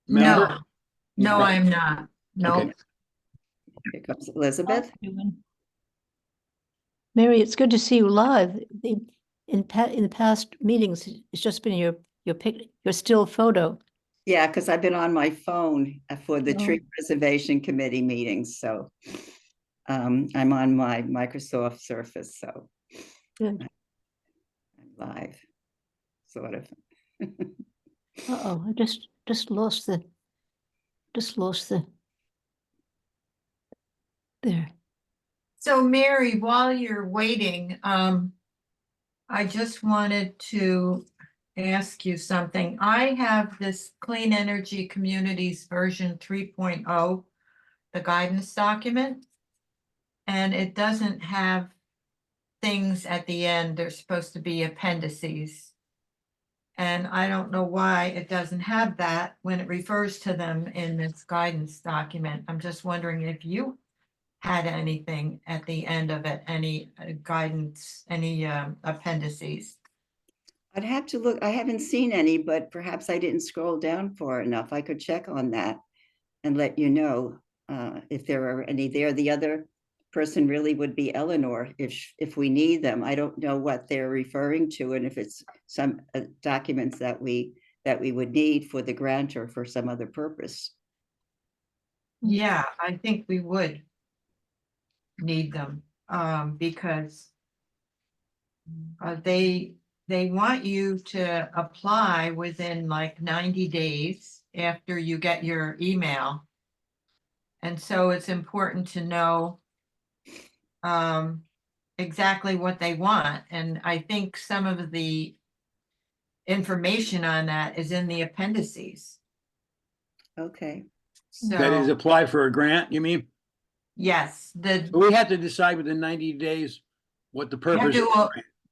member? No, no, Right. I'm not. No. Okay. Here comes Elizabeth. Mary, it's good to see you live. In the past meetings, it's just been your still photo. Yeah, because I've been on my phone for the Oh. tree preservation committee meetings, so I'm on my Microsoft Surface, so Good. I'm live, sort of. Uh-oh, I just lost the there. So Mary, while you're waiting, I just wanted to ask you something. I have this Clean Energy Communities version 3.0, the guidance document. And it doesn't have things at the end. They're supposed to be appendices. And I don't know why it doesn't have that when it refers to them in this guidance document. I'm just wondering if you had anything at the end of it, any guidance, any appendices. I'd have to look. I haven't seen any, but perhaps I didn't scroll down far enough. I could check on that and let you know if there are any there. The other person really would be Eleanor if we need them. I don't know what they're referring to and if it's some documents that we would need for the grant or for some other purpose. Yeah, I think we would need them because they want you to apply within like 90 days after you get your email. And so it's important to know exactly what they want. And I think some of the information on that is in the appendices. Okay. That is So, apply for a grant, you mean? yes, We have to decide within 90 days what the purpose is.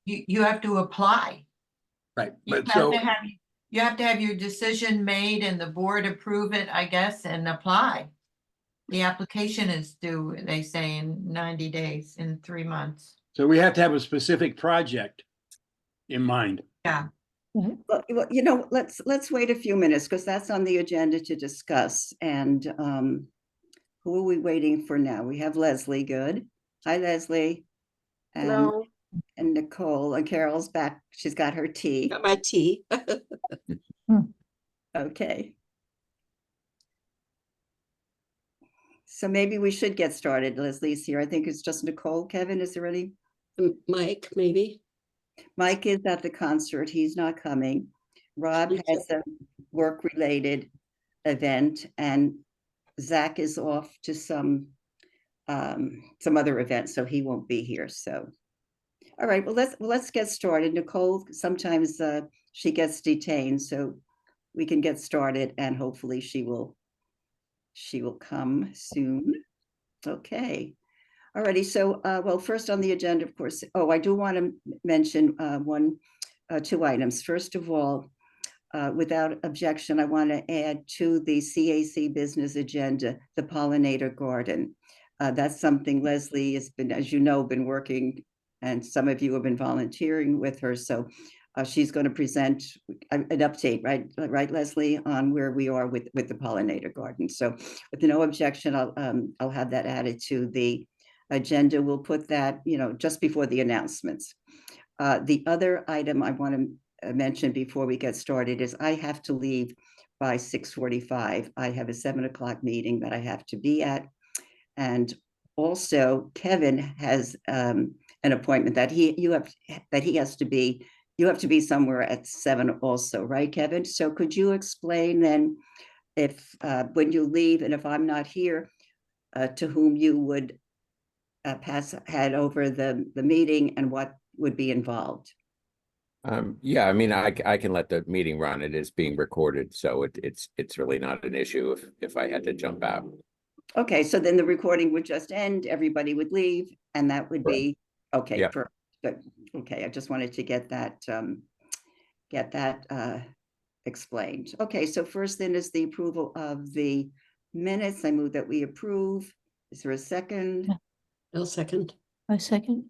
you have to apply. Right, You but have so, to have, you have to have your decision made and the board approve it, I guess, and apply. The application is due, they say, in 90 days, in 3 months. so we have to have a specific project in mind. Yeah, Well, you know, let's wait a few minutes because that's on the agenda to discuss. And who are we waiting for now? We have Leslie. Good. Hi, Leslie. And, Hello, and Nicole and Carol's back. She's got her tea. got my tea. Okay. So maybe we should get started. Leslie's here. I think it's just Nicole. Kevin, is there any? Mike, maybe. Mike is at the concert. He's not coming. Rob Okay. has a work-related event, and Zach is off to some other event, so he won't be here. So, all right. Well, let's get started. Nicole, sometimes she gets detained, so we can get started, and hopefully she will come soon. Okay. Alrighty, so well, first on the agenda, of course, I do want to mention two items. First of all, without objection, I want to add to the CAC business agenda, the pollinator garden. That's something Leslie has been, as you know, been working, and some of you have been volunteering with her. So she's going to present an update, right, Leslie, on where we are with the pollinator garden. So with no objection, I'll have that added to the agenda. We'll put that, just before the announcements. The other item I want to mention before we get started is I have to leave by 6:45. I have a 7 o'clock meeting that I have to be at. And also Kevin has an appointment that you have to be somewhere at 7 also, right, Kevin? So could you explain then if when you leave and if I'm not here, to whom you would head over the meeting and what would be involved? Yeah, I mean, I can let the meeting run. It is being recorded, so it's really not an issue if I had to jump out. Okay, so then the recording would just end, everybody would leave, and that would be okay. Yeah. Good. Okay, I just wanted to get that explained. Okay, so first then is the approval of the minutes. I move that we approve. Is there a second? Yeah. I'll second. I second.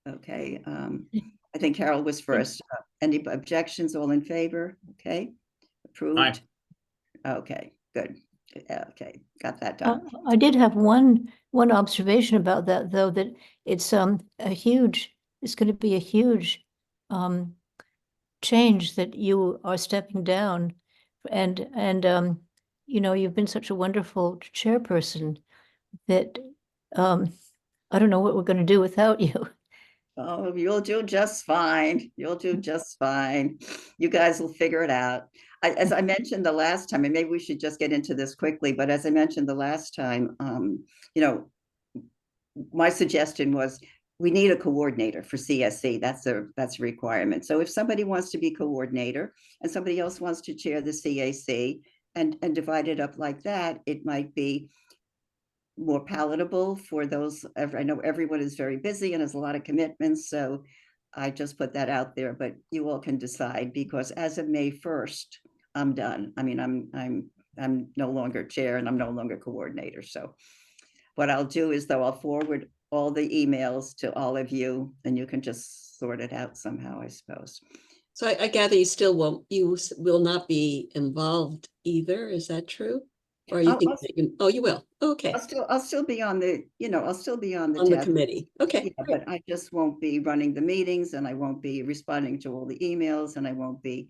Okay, I think Carol was first. Any objections? All in favor? Okay, approved. Aye. Okay, good. Okay, got that Uh, done. I did have one observation about that, though, that it's it's going to be a huge change that you are stepping down, and you know, you've been such a wonderful chairperson that I don't know what we're going to do without you. Oh, you'll do just fine. You'll do just fine. You guys will figure it out. As I mentioned the last time, and maybe we should just get into this quickly, but as I mentioned the last time, you know, my suggestion was we need a coordinator for CSC. That's a requirement. So if somebody wants to be coordinator and somebody else wants to chair the CAC and divide it up like that, it might be more palatable for those. I know everyone is very busy and has a lot of commitments, so I just put that out there, but you all can decide, because as of May 1st, I'm done. I mean, I'm no longer chair and I'm no longer coordinator. So what I'll do is, though, I'll forward all the emails to all of you and you can just sort it out somehow, I suppose. So I gather you will not be involved either. Is that true? Or you think that you, oh, you will. Okay. I'll still be on the, I'll still be on the On the task. committee. Okay. Yeah, great. but I just won't be running the meetings and I won't be responding to all the emails and I won't be,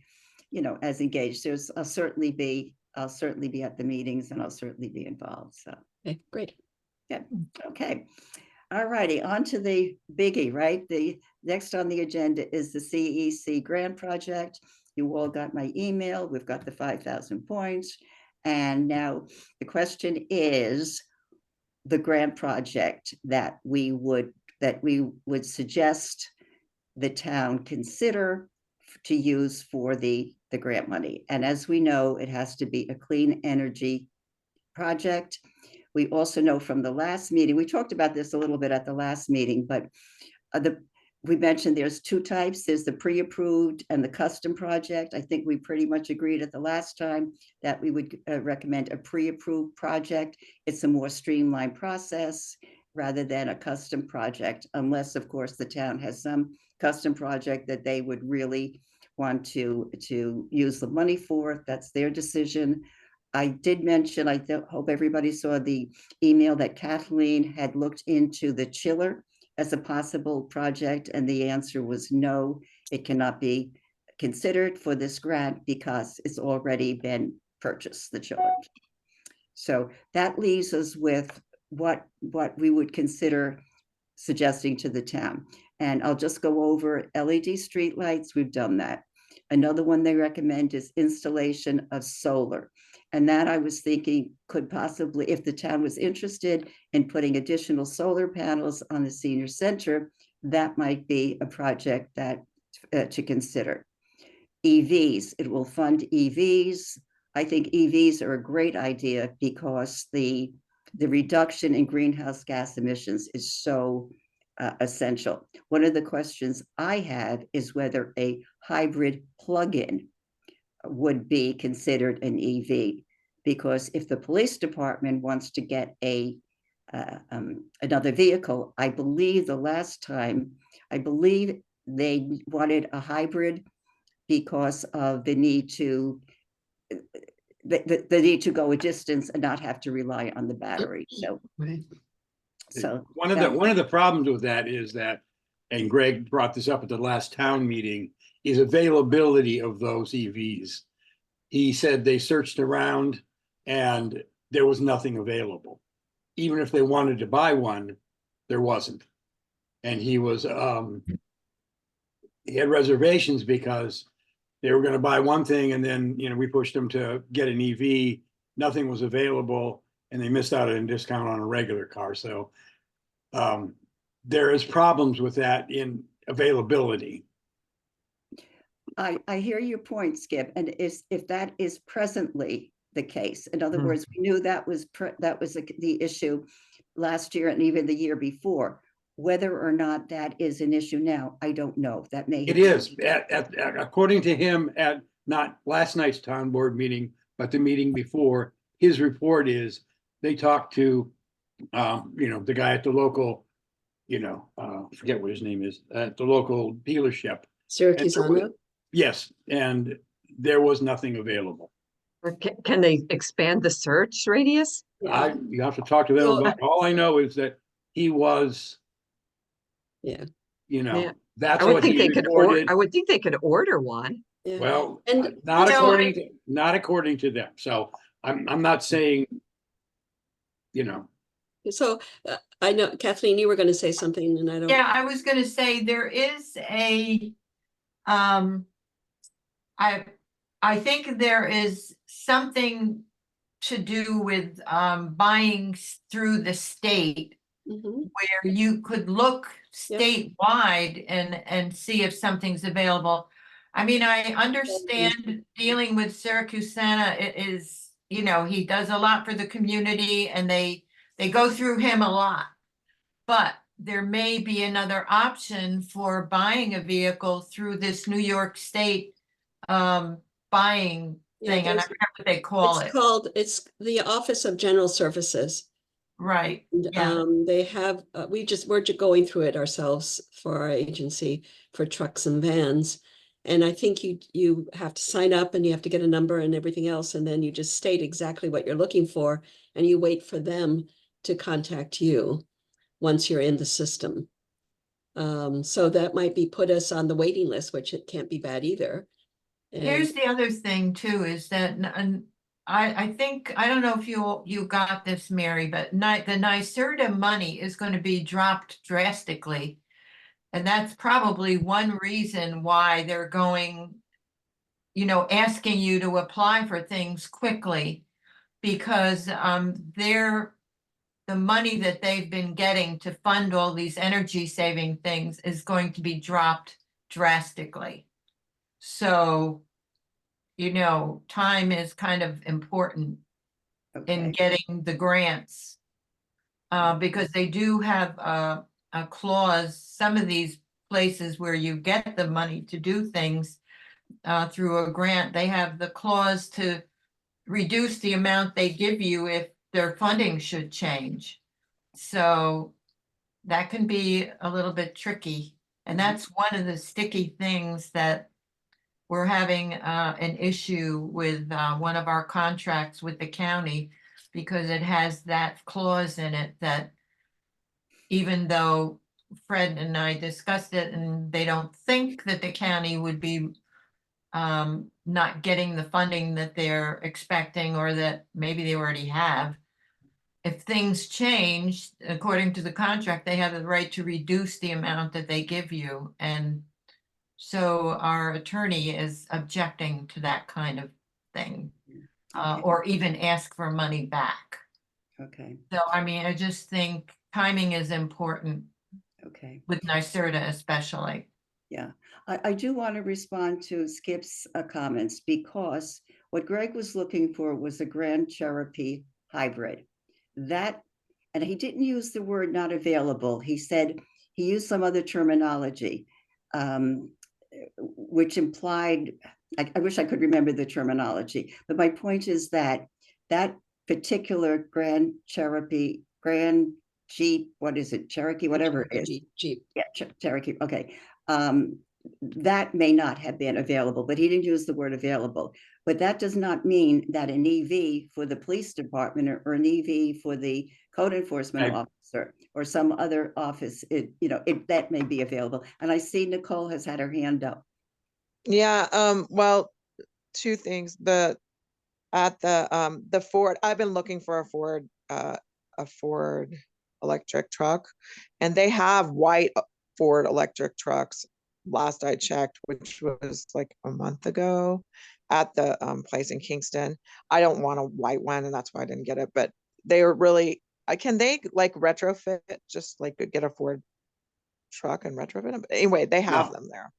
as engaged. I'll certainly be at the meetings and I'll certainly be involved. So, Okay, great. yeah. Okay. All righty. On to the biggie, right? The next on the agenda is the CEC grant project. You all got my email. We've got the 5,000 points. And now the question is the grant project that we would suggest the town consider to use for the grant money. And as we know, it has to be a clean energy project. We also know from the last meeting, we talked about this a little bit at the last meeting, but we mentioned there's two types. There's the pre-approved and the custom project. I think we pretty much agreed at the last time that we would recommend a pre-approved project. It's a more streamlined process rather than a custom project, unless, of course, the town has some custom project that they would really want to use the money for. That's their decision. I did mention, I hope everybody saw the email that Kathleen had looked into the chiller as a possible project, and the answer was no, it cannot be considered for this grant because it's already been purchased, the chiller. So that leaves us with what we would consider suggesting to the town. And I'll just go over LED streetlights. We've done that. Another one they recommend is installation of solar. And that I was thinking could possibly, if the town was interested in putting additional solar panels on the senior center, that might be a project that to consider. EVs, it will fund EVs. I think EVs are a great idea because the reduction in greenhouse gas emissions is so essential. One of the questions I have is whether a hybrid plug-in would be considered an EV, because if the police department wants to get another vehicle, I believe the last time, they wanted a hybrid because of the need to go a distance and not have to rely on the battery. So, Right. One of the problems with that is that, and Greg brought this up at the last town meeting, is availability of those EVs. He said they searched around and there was nothing available. Even if they wanted to buy one, there wasn't. And he had reservations because they were going to buy one thing and then, we pushed them to get an EV, nothing was available, and they missed out on a discount on a regular car. So there is problems with that in availability. I hear your point, Skip, and if that is presently the case, in other words, we knew that was the issue last year and even the year before. Whether or not that is an issue now, I don't know. That may It is, according to him, at not last night's town board meeting, but the meeting before, his report is they talked to, the guy at the local, forget what his name is, at the local dealership. Syracuse on Road. Yes, and there was nothing available. Or can they expand the search radius? Yeah, You have to talk to them Well, about, all I know is that he was, yeah, you know, Yeah. that's I would what think he they could reported. I would think they could order one. yeah. Well, And not You know, not according to them. So I'm not saying, you know, so I know Kathleen, you were going to say something and I don't. Yeah, I was gonna say there is um, I, I think there is something to do with, buying through the state Mhm. where you could look Yep. statewide and see if something's available. I mean, I understand dealing with Syracuse Santa is, you know, he does a lot for the community and they go through him a lot. But there may be another option for buying a vehicle through this New York State buying Yeah, thing, and I there's- forgot what they call it. It's the Office of General Services. Right, And, yeah. they have, we're just going through it ourselves for our agency for trucks and vans. And I think you have to sign up and you have to get a number and everything else, and then you just state exactly what you're looking for, and you wait for them to contact you once you're in the system. So that might be put us on the waiting list, which it can't be bad either. And Here's the other thing too, is that, I think, I don't know if you got this, Mary, but the NYSERDA money is going to be dropped drastically. And that's probably one reason why they're going, you know, asking you to apply for things quickly. Because the money that they've been getting to fund all these energy saving things is going to be dropped drastically. So, you know, time is kind of important in Okay, getting the grants. Because they do have a clause, some of these places where you get the money to do things through a grant, they have the clause to reduce the amount they give you if their funding should change. So that can be a little bit tricky. And that's one of the sticky things that we're having an issue with one of our contracts with the county, because it has that clause in it that even though Fred and I discussed it and they don't think that the county would be not getting the funding that they're expecting, or that maybe they already have. If things change, according to the contract, they have the right to reduce the amount that they give you. And so our attorney is objecting to that kind of thing, Okay. or even ask for money back. okay, So, I mean, I just think timing is important okay. with NYSERDA especially. Yeah, I do want to respond to Skip's comments, because what Greg was looking for was a Grand Cherokee hybrid. That, and he didn't use the word not available. He said, he used some other terminology, which implied, I wish I could remember the terminology, but my point is that that particular Grand Cherokee, Grand Jeep, what is it, Cherokee, whatever it is. Jeep. Yeah, Cherokee, okay. That may not have been available, but he didn't use the word available. But that does not mean that an EV for the police department or an EV for the code enforcement Right. officer or some other office, that may be available. And I see Nicole has had her hand up. Yeah, well, two things. At the Ford, I've been looking for a Ford electric truck, and they have white Ford electric trucks last I checked, which was like a month ago at the place in Kingston. I don't want a white one, and that's why I didn't get it, but they were really, can they like retrofit, just like get a Ford truck and retrofit them? Anyway, they have No. them there.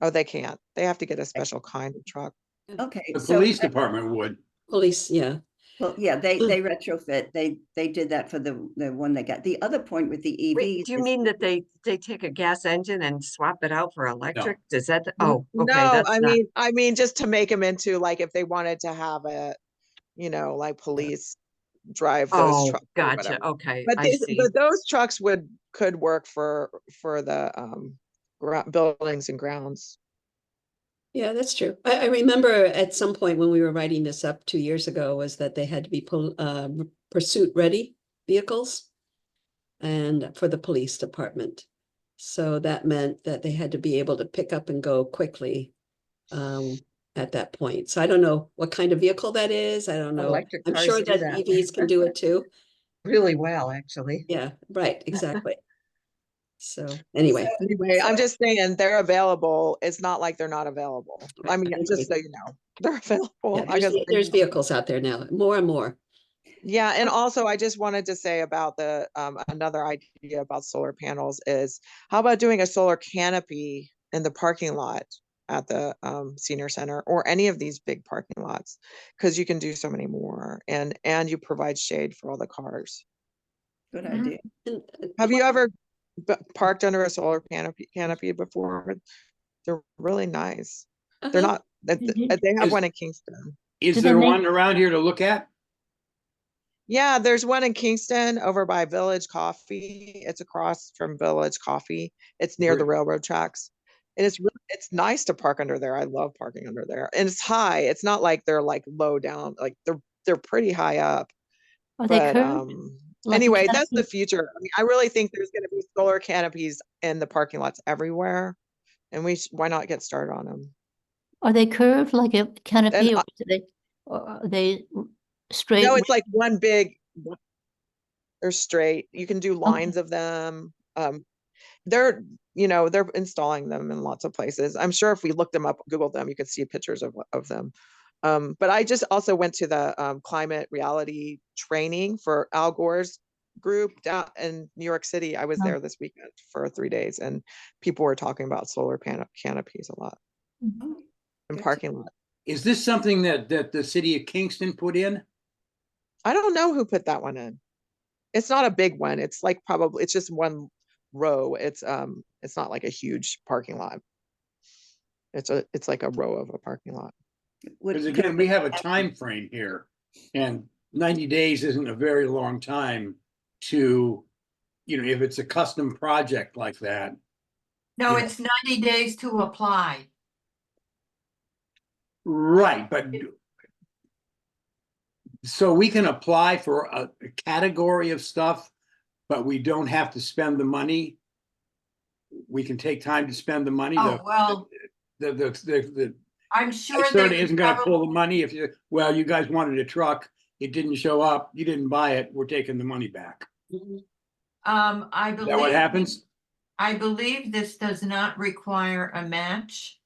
Oh, they can't. They have to get a special kind of truck. Okay, the so, police department would. Police, yeah. well, yeah, they retrofit. They did that for the one they got. The other point with the EVs. Wait, do you is- mean that they take a gas engine and swap it out for electric? Does that, oh, okay, No, that's not, I mean, just to make them into, like, if they wanted to have a, like police drive those oh, trucks. Or gotcha, whatever. okay, But I see. but those trucks could work for the buildings and grounds. Yeah, that's true. I remember at some point when we were writing this up 2 years ago was that they had to be pursuit ready vehicles and for the police department. So that meant that they had to be able to pick up and go quickly at that point. So I don't know what kind of vehicle that is. I don't know. Electric I'm cars sure do that that. EVs can do it too. Really well, actually. Yeah, right, exactly. So anyway, Anyway, I'm just saying they're available. It's not like they're not available. I Right, mean, I agree. just so you know, they're available. yeah, I guess. there's vehicles out there now, more and more. Yeah, and also I just wanted to say about the another idea about solar panels is how about doing a solar canopy in the parking lot at the senior center or any of these big parking lots, because you can do so many more and you provide shade for all the cars. Good Mhm. idea. And, Have you ever parked under a solar canopy before? They're really nice. They're uh-huh. not, they have Is- one in Kingston. Is Do they there make- one around here to look at? Yeah, there's one in Kingston over by Village Coffee. It's across from Village Coffee. It's near the Where- railroad tracks. And it's nice to park under there. I love parking under there. And it's high. It's not like they're like low down, like they're pretty high up. Are they But curved? Like a anyway, that's the canopy? future. I mean, I really think there's gonna be solar canopies in the parking lots everywhere. And why not get started on them? Are they curved like a canopy And, or are they straight? no, it's like one big, they're straight. You can do lines of them. They're installing them in lots of places. I'm sure if we looked them up, Googled them, you could see pictures of them. But I just also went to the climate reality training for Al Gore's group down in New York City. I was Oh. there this weekend for 3 days, and people were talking about solar canopies a lot Mhm. in Good. parking lot. Is this something that the city of Kingston put in? I don't know who put that one in. It's not a big one. It's like probably it's just one row. It's not like a huge parking lot. It's like a row of a parking lot. Because again, we have a time frame here, and 90 days isn't a very long time to, if it's a custom project like that. No, Yeah. it's 90 days to apply. Right, but so we can apply for a category of stuff, but we don't have to spend the money. We can take time to spend the money. Oh, well, The I'm sure certainly they isn't could gonna probably, pull the money if you guys wanted a truck, it didn't show up, you didn't buy it, we're taking the money back. Mhm. I Is that what believe, happens? I believe this does not require a match.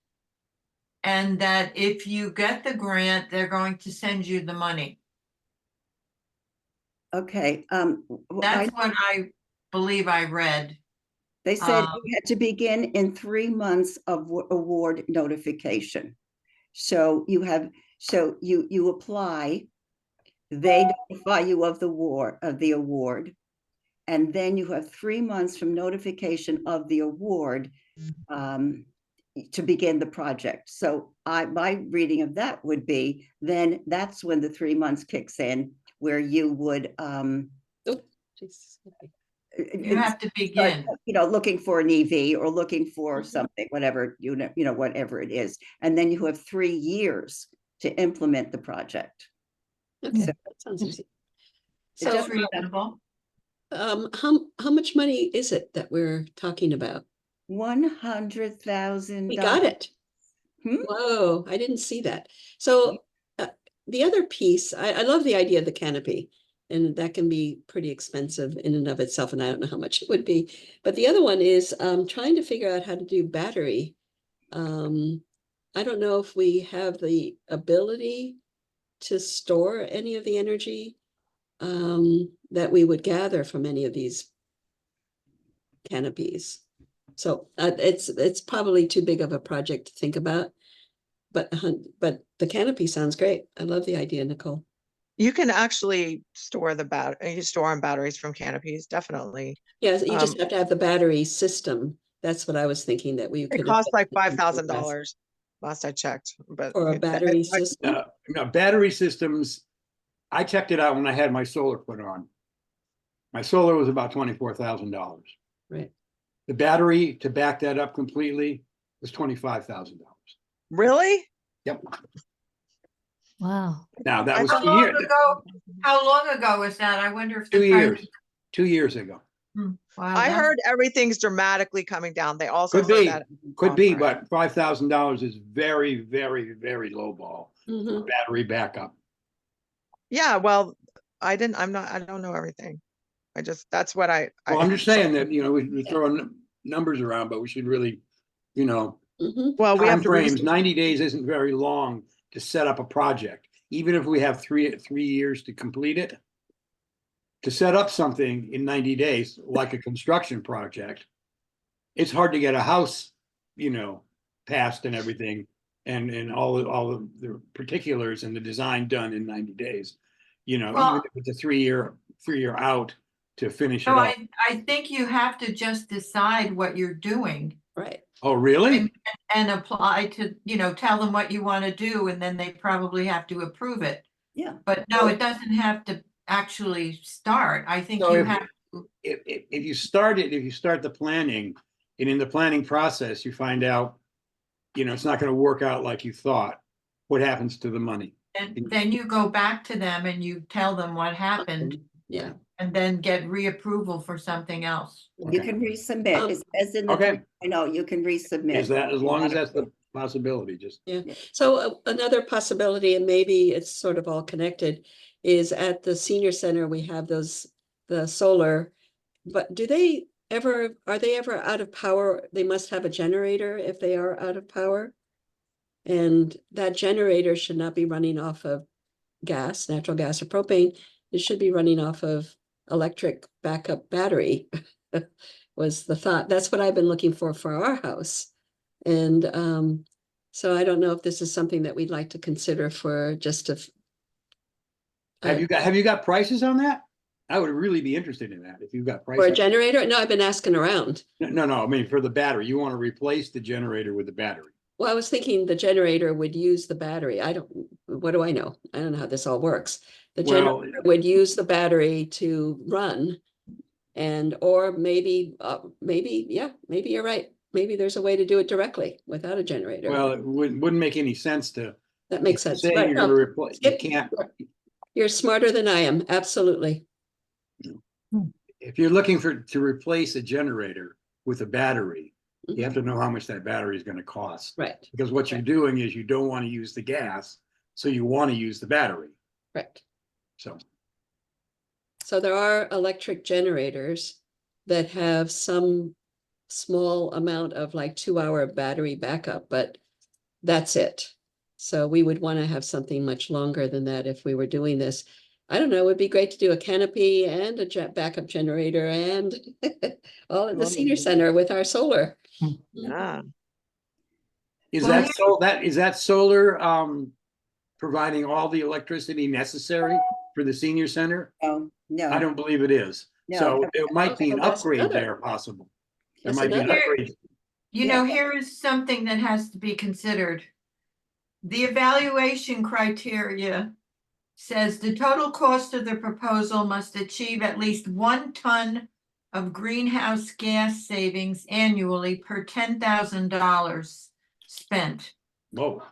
And that if you get the grant, they're going to send you the money. Okay, That's what I believe I read. they said um, you had to begin in 3 months of award notification. So you apply, they notify you of the award. And then you have 3 months from notification of the award to begin the project. So my reading of that would be, then that's when the 3 months kicks in, where you would Jesus. You have to begin. looking for an EV or looking for Mhm. something, whatever, whatever it is. And then you have 3 years to implement the project. Okay, So- that sounds easy. It So, That's just- reasonable. how much money is it that we're talking about? $100,000. We got it. Hmm? Whoa, I didn't see that. So the other piece, I love the idea of the canopy, and that can be pretty expensive in and of itself, and I don't know how much it would be. But the other one is trying to figure out how to do battery. I don't know if we have the ability to store any of the energy that we would gather from any of these canopies. So it's probably too big of a project to think about, but the canopy sounds great. I love the idea, Nicole. You can actually store on batteries from canopies, definitely. Yeah, you just have to have the battery system. That's what I was thinking that we It could. costs like $5,000 last I checked, but. For a battery system. Now, battery systems, I checked it out when I had my solar put on. My solar was about $24,000. Right. The battery to back that up completely was $25,000. Really? Yep. Wow. Now, that I was thought- How long ago was that? I wonder if. 2 the price- years, 2 years ago. Wow, I that's- heard everything's dramatically coming down. They also Could said be, that. could be, conference. but $5,000 is very, very, very low ball for Mhm. battery backup. Yeah, well, I don't know everything. That's what I. Well, I'm just saw. saying that, we throw numbers around, but we should really, Mhm. Well, we have to. timeframes, 90 days isn't very long to set up a project, even if we have three years to complete it. To set up something in 90 days, like a construction project, it's hard to get a house, passed and everything, and all of the particulars and the design done in 90 days. Even Well- if it's a three-year out to finish it No, off. I think you have to just decide what you're doing Right. Oh, really? and apply to, tell them what you want to do, and then they probably have to approve it. Yeah. But no, it doesn't have to actually start. I think So you if- have, If you start the planning, and in the planning process, you find out, it's not gonna work out like you thought, what happens to the money? and then you go back to them and you tell them what happened, Yeah. and then get reapproval for something else. You Okay. can resubmit, Um, it says in the, Okay. I know, you can resubmit. Is that, as long as that's the possibility, just. So another possibility, and maybe it's sort of all connected, is at the senior center, we have the solar. But are they ever out of power? They must have a generator if they are out of power. And that generator should not be running off of gas, natural gas or propane. It should be running off of electric backup battery was the thought. That's what I've been looking for our house. And so I don't know if this is something that we'd like to consider for just a. Have you got prices on that? I would really be interested in that, if you've got For a prices. generator? No, I've been asking around. No, I mean, for the battery, you wanna replace the generator with the battery. Well, I was thinking the generator would use the battery. What do I know? I don't know how this all works. The Well- generator would use the battery to run. Or maybe you're right. Maybe there's a way to do it directly without a generator. Well, it wouldn't make any sense to. That makes sense. Saying Right, you're no, gonna replace, you skip- can't, You're smarter than I am. Absolutely. if you're looking to replace a generator with a battery, you have to know how much that battery is gonna cost. Right, Because what you're doing is you don't wanna use the gas, so you wanna use the battery, right. so. So there are electric generators that have some small amount of like 2-hour battery backup, but that's it. So we would want to have something much longer than that if we were doing this. I don't know, it would be great to do a canopy and a backup generator and all at the senior center with our solar. Yeah. Is Well, that solar, providing all the electricity necessary for the senior center? Oh, no. I don't believe it is. So No. it might be an Well, that's upgrade another- there possible. There That's might be an another- upgrade. Here is something that has to be considered. The evaluation criteria says the total cost of the proposal must achieve at least 1 ton of greenhouse gas savings annually per $10,000 spent. Whoa,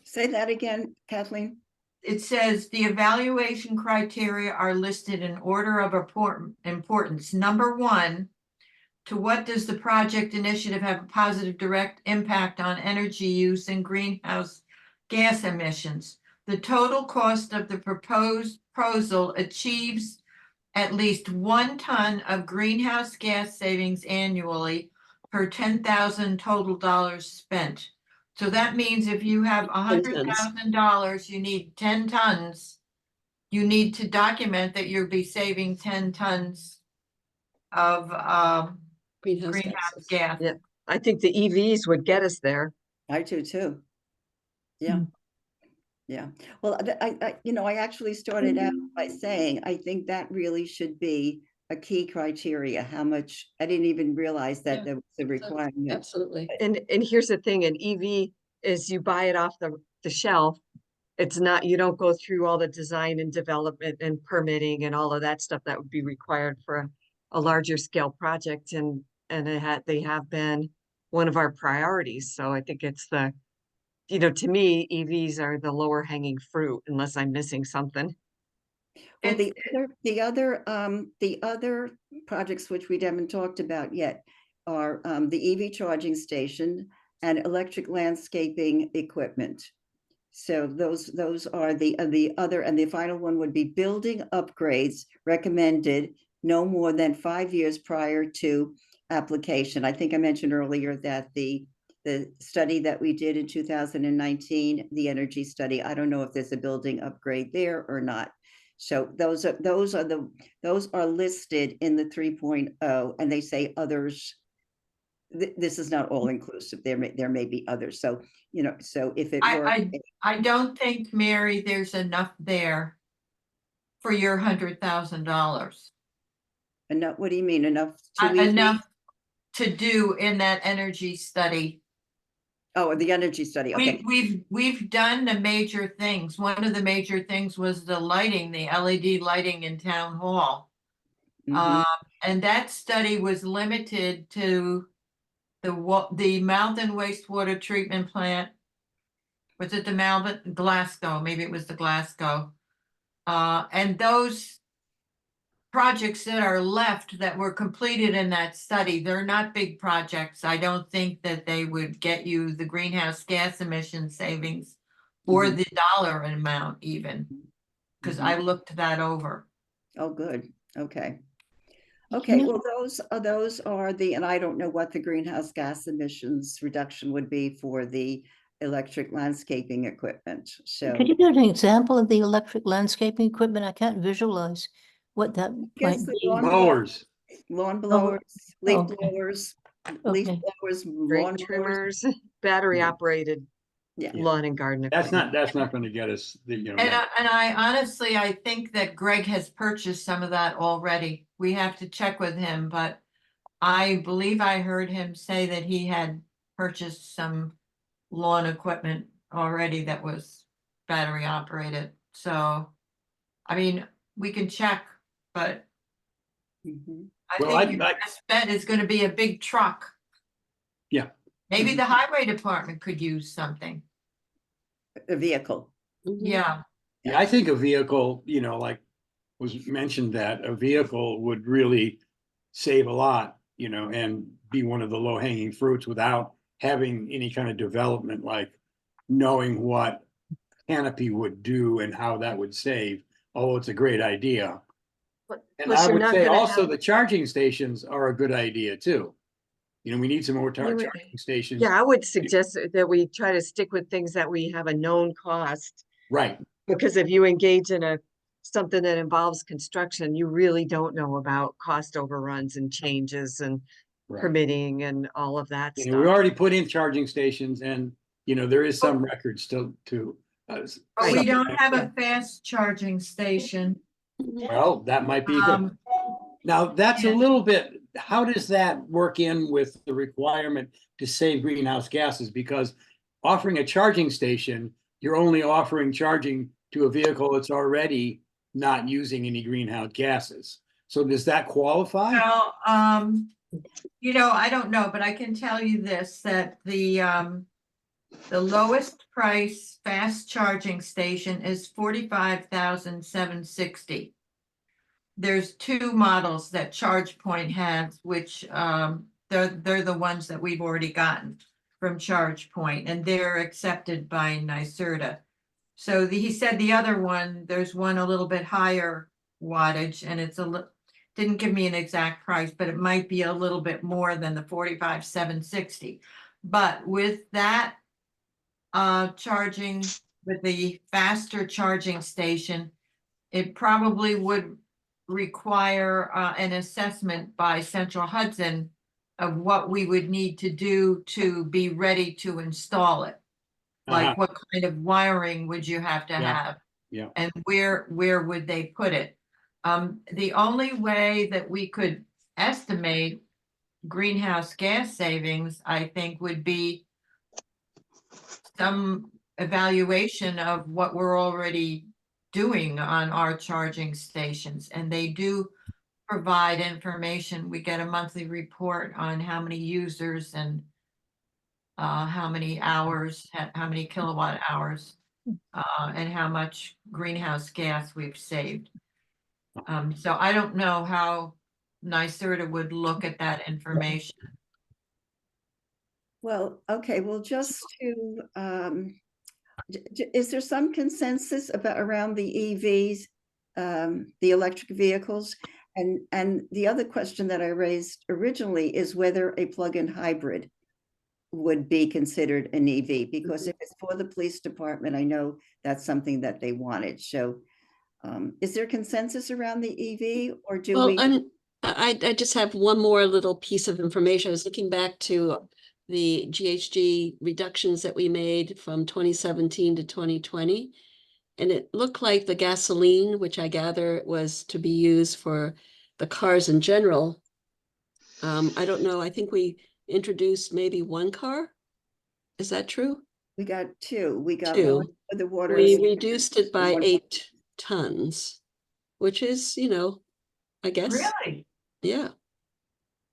Say that again, Kathleen? It says the evaluation criteria are listed in order of importance. Number 1, to what does the project initiative have a positive direct impact on energy use and greenhouse gas emissions? The total cost of the proposal achieves at least 1 ton of greenhouse gas savings annually per 10,000 total dollars spent. So that means if you have $100,000, you need 10 tons. You need to document that you'll be saving 10 tons of Greenhouse greenhouse gases. gas. Yeah. I think the EVs would get us there. I do too. Yeah. Yeah. Well, I actually started out by saying, I think that really should be a key criteria, how much, I didn't even realize Yeah. that there was a requirement. Absolutely. And here's the thing, an EV is you buy it off the shelf. It's not, you don't go through all the design and development and permitting and all of that stuff that would be required for a larger scale project. And they have been one of our priorities. So I think it's you know, to me, EVs are the lower hanging fruit unless I'm missing something. Well, It's, the other projects which we haven't talked about yet are the EV charging station and electric landscaping equipment. So those are the other, and the final one would be building upgrades recommended no more than 5 years prior to application. I think I mentioned earlier that the study that we did in 2019, the energy study, I don't know if there's a building upgrade there or not. So those are listed in the 3.0, and they say others. This is not all inclusive. There may be others. So, you know, so if it were, I don't think, Mary, there's enough there for your $100,000. enough, what do you mean, enough to EVs? Enough to do in that energy study. Oh, the energy study, okay. We've done the major things. One of the major things was the lighting, the LED lighting in town hall. Mhm. And that study was limited to the Malvern wastewater treatment plant. Was it the Malvern, Glasgow? Maybe it was the Glasgow. And those projects that are left that were completed in that study, they're not big projects. I don't think that they would get you the greenhouse gas emission savings or Mhm. the dollar amount even, because I looked that over. Oh, good, okay. You Okay, know- well, those are the, and I don't know what the greenhouse gas emissions reduction would be for the electric landscaping equipment, so. Could you give an example of the electric landscaping equipment? I can't visualize what that Guess might the be. Mowers. Lawn blowers, leaf okay. blowers, Okay. Grape lawn mowers. trimmers, battery operated Yeah. lawn and garden That's equipment. not gonna get us, you know. And I honestly, I think that Greg has purchased some of that already. We have to check with him, but I believe I heard him say that he had purchased some lawn equipment already that was battery operated. So, I mean, we can check, but Mhm. I Well, think your best bet is gonna be a big truck. Yeah. Maybe the highway department could use something. A vehicle. Mhm. Yeah, Yeah, I think a vehicle, you know, like was mentioned, that a vehicle would really save a lot, you know, and be one of the low hanging fruits without having any kind of development, like knowing what canopy would do and how that would save. Oh, it's a great idea. And Plus, I you're would not say gonna also have- the charging stations are a good idea too. You know, we need some more You would- charging stations. Yeah, I would suggest that we try to stick with things that we have a known cost. Right. Because if you engage in something that involves construction, you really don't know about cost overruns and changes and Right. permitting and all of that You know, we stuff. already put in charging stations, and, you know, there is some record still to. but we don't have a fast charging station. Well, that might be good. Now, that's a yeah. little bit, how does that work in with the requirement to save greenhouse gases? Because offering a charging station, you're only offering charging to a vehicle that's already not using any greenhouse gases. So does that qualify? Well, you know, I don't know, but I can tell you this, that the lowest price fast charging station is 45,760. There's two models that ChargePoint has, which they're the ones that we've already gotten from ChargePoint, and they're accepted by NYSERDA. So he said the other one, there's one a little bit higher wattage, and it's didn't give me an exact price, but it might be a little bit more than the 45,760. But with that charging, with the faster charging station, it probably would require an assessment by Central Hudson of what we would need to do to be ready to install it. Like what kind of wiring would you have to Yeah. have? Yeah. And where would they put it? The only way that we could estimate greenhouse gas savings, I think, would be some evaluation of what we're already doing on our charging stations, and they do provide information. We get a monthly report on how many users and how many hours, how many kilowatt hours, and how much greenhouse gas we've saved. So I don't know how NYSERDA would look at that information. Well, okay, well, just to, is there some consensus about around the EVs, the electric vehicles? And the other question that I raised originally is whether a plug-in hybrid would be considered an EV, because if it's for the police department, I know that's something that they wanted. So is there consensus around the EV, or do Well, we? I just have one more little piece of information. I was looking back to the GHG reductions that we made from 2017 to 2020. And it looked like the gasoline, which I gather was to be used for the cars in general. I don't know, I think we introduced maybe one car. Is that true? We got two. We got Two. one for the water. We and- reduced it by one- 8 tons, which is, I guess, Really? yeah.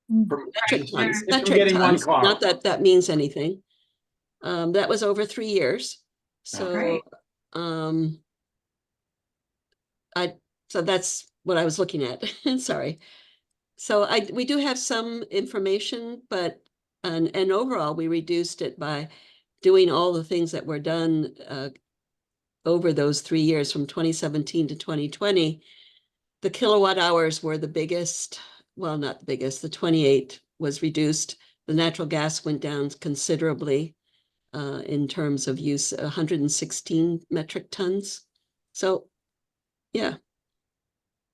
From- Metric just- tons, just from metric getting one tons, car. not that that means anything. That was over 3 years. So, Great. so that's what I was looking at. Sorry. So we do have some information, but, and overall, we reduced it by doing all the things that were done, over those 3 years from 2017 to 2020. The kilowatt hours were the biggest, well, not the biggest, the 28 was reduced. The natural gas went down considerably in terms of use, 116 metric tons. So, yeah,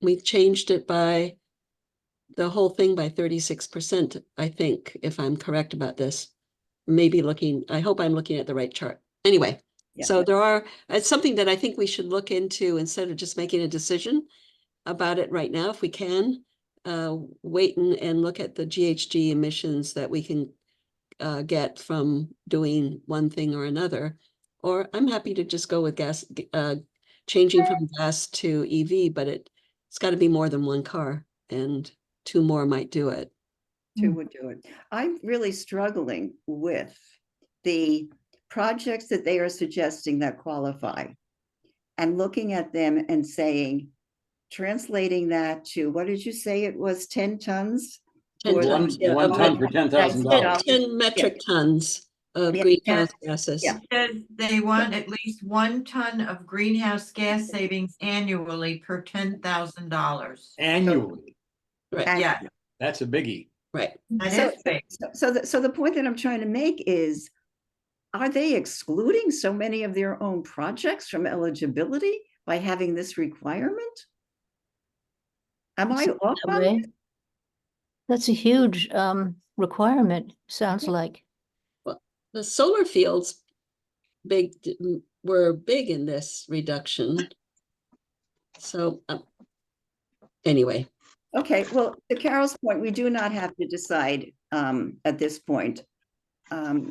we changed it by the whole thing by 36%, I think, if I'm correct about this. Maybe I hope I'm looking at the right chart. Anyway, Yeah. so it's something that I think we should look into instead of just making a decision about it right now, if we can. Wait and look at the GHG emissions that we can get from doing one thing or another. Or I'm happy to just go with gas, changing from gas to EV, but it's got to be more than one car, and 2 more might do it. Two would do it. I'm really struggling with the projects that they are suggesting that qualify, and looking at them and saying, translating that to, what did you say it was, 10 tons? 10 Or- tons, yeah, One of ton for $10,000. 10 metric tons of Yeah, greenhouse gases. yeah. Says they want at least 1 ton of greenhouse gas savings annually per $10,000. Annually, Right, And- Yeah, that's a biggie. right. that So- is big. So the point that I'm trying to make is, are they excluding so many of their own projects from eligibility by having this requirement? Am I off on Way. this? That's a huge requirement, sounds like. The solar fields were big in this reduction. So, anyway, Okay, well, to Carol's point, we do not have to decide at this point. But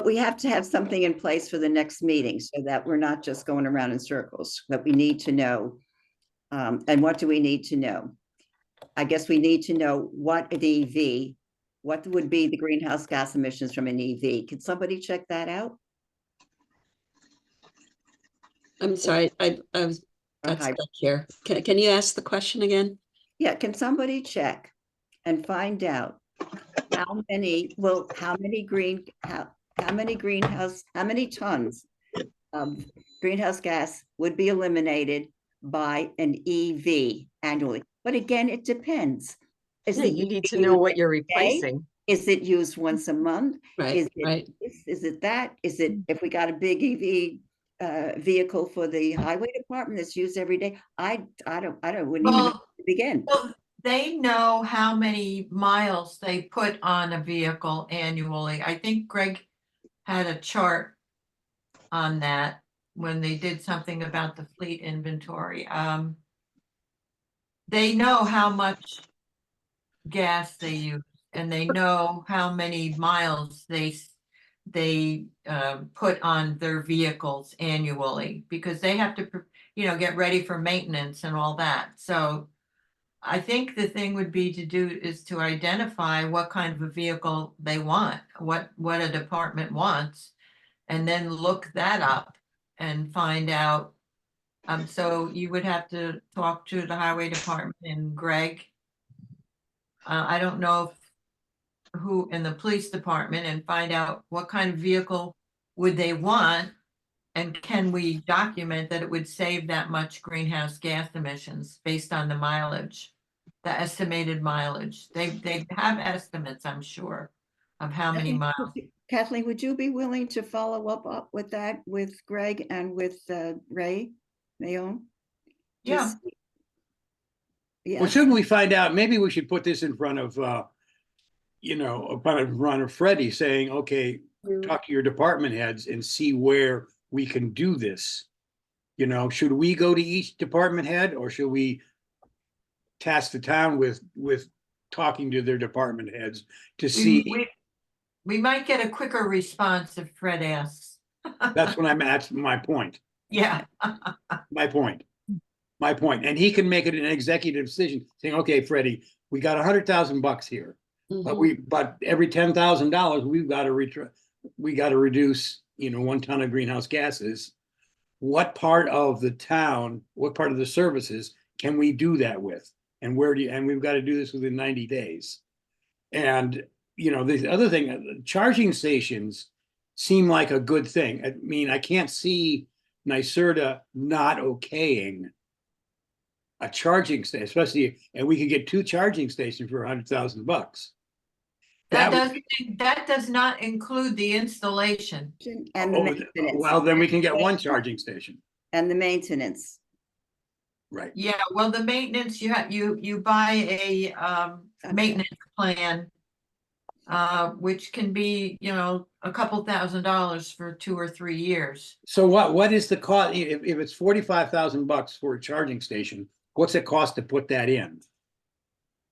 we have to have something in place for the next meeting so that we're not just going around in circles, that we need to know. And what do we need to know? I guess we need to know what an EV, what would be the greenhouse gas emissions from an EV? Can somebody check that out? I'm sorry, I was A got hybrid. stuck here. Can you ask the question again? Yeah, can somebody check and find out how many tons of greenhouse gas would be eliminated by an EV annually? But again, it depends. Is Yeah, the you need to EV know what you're used every day? replacing. Is it used once a month? Right, Is it right. Is it that? Is it if we got a big EV vehicle for the highway department that's used every day? I wouldn't even know where to begin. Well, they know how many miles they put on a vehicle annually. I think Greg had a chart on that when they did something about the fleet inventory. They know how much gas they use, and they know how many miles they put on their vehicles annually, because they have to, get ready for maintenance and all that. So I think the thing would be to identify what kind of a vehicle they want, what a department wants. And then look that up and find out. So you would have to talk to the highway department and Greg. I don't know who in the police department, and find out what kind of vehicle would they want. And can we document that it would save that much greenhouse gas emissions based on the mileage, the estimated mileage? They have estimates, I'm sure, of how many miles. Kathleen, would you be willing to follow up with that with Greg and with Ray Mayon? Yeah. Yeah. Well, shouldn't we find out, maybe we should put this in front of, in front of Freddie saying, okay, talk to your department heads and see where we can do this. You know, should we go to each department head, or should we task the town with talking to their department heads to see? We might get a quicker response if Fred asks. That's my point. Yeah. My point. And he can make it an executive decision saying, okay, Freddie, we got $100,000 here, but every $10,000 we got to reduce, 1 ton of greenhouse gases. What part of the town, what part of the services can we do that with? And we've got to do this within 90 days. And, the other thing, charging stations seem like a good thing. I mean, I can't see NYSERDA not okaying a charging station, especially, and we could get 2 charging stations for $100,000. That does not include the installation. And the maintenance. Well, then we can get 1 charging station. And the maintenance. Right. Yeah, well, the maintenance, you buy a maintenance plan, which can be, a couple $1,000s for 2 or 3 years. So what is the cost? If it's $45,000 for a charging station, what's it cost to put that in?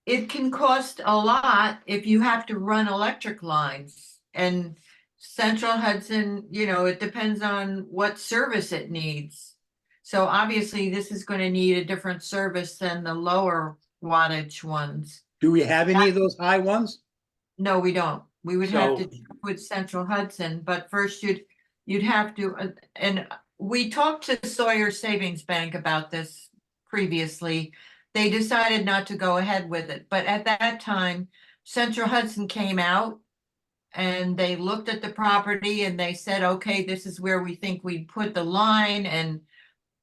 It can cost a lot if you have to run electric lines, and Central Hudson, it depends on what service it needs. So obviously this is going to need a different service than the lower wattage ones. Do we have any of those high ones? No, we don't. We would have to So- check with Central Hudson, but first you'd have to, and we talked to Sawyer Savings Bank about this previously. They decided not to go ahead with it, but at that time, Central Hudson came out and they looked at the property and they said, okay, this is where we think we'd put the line and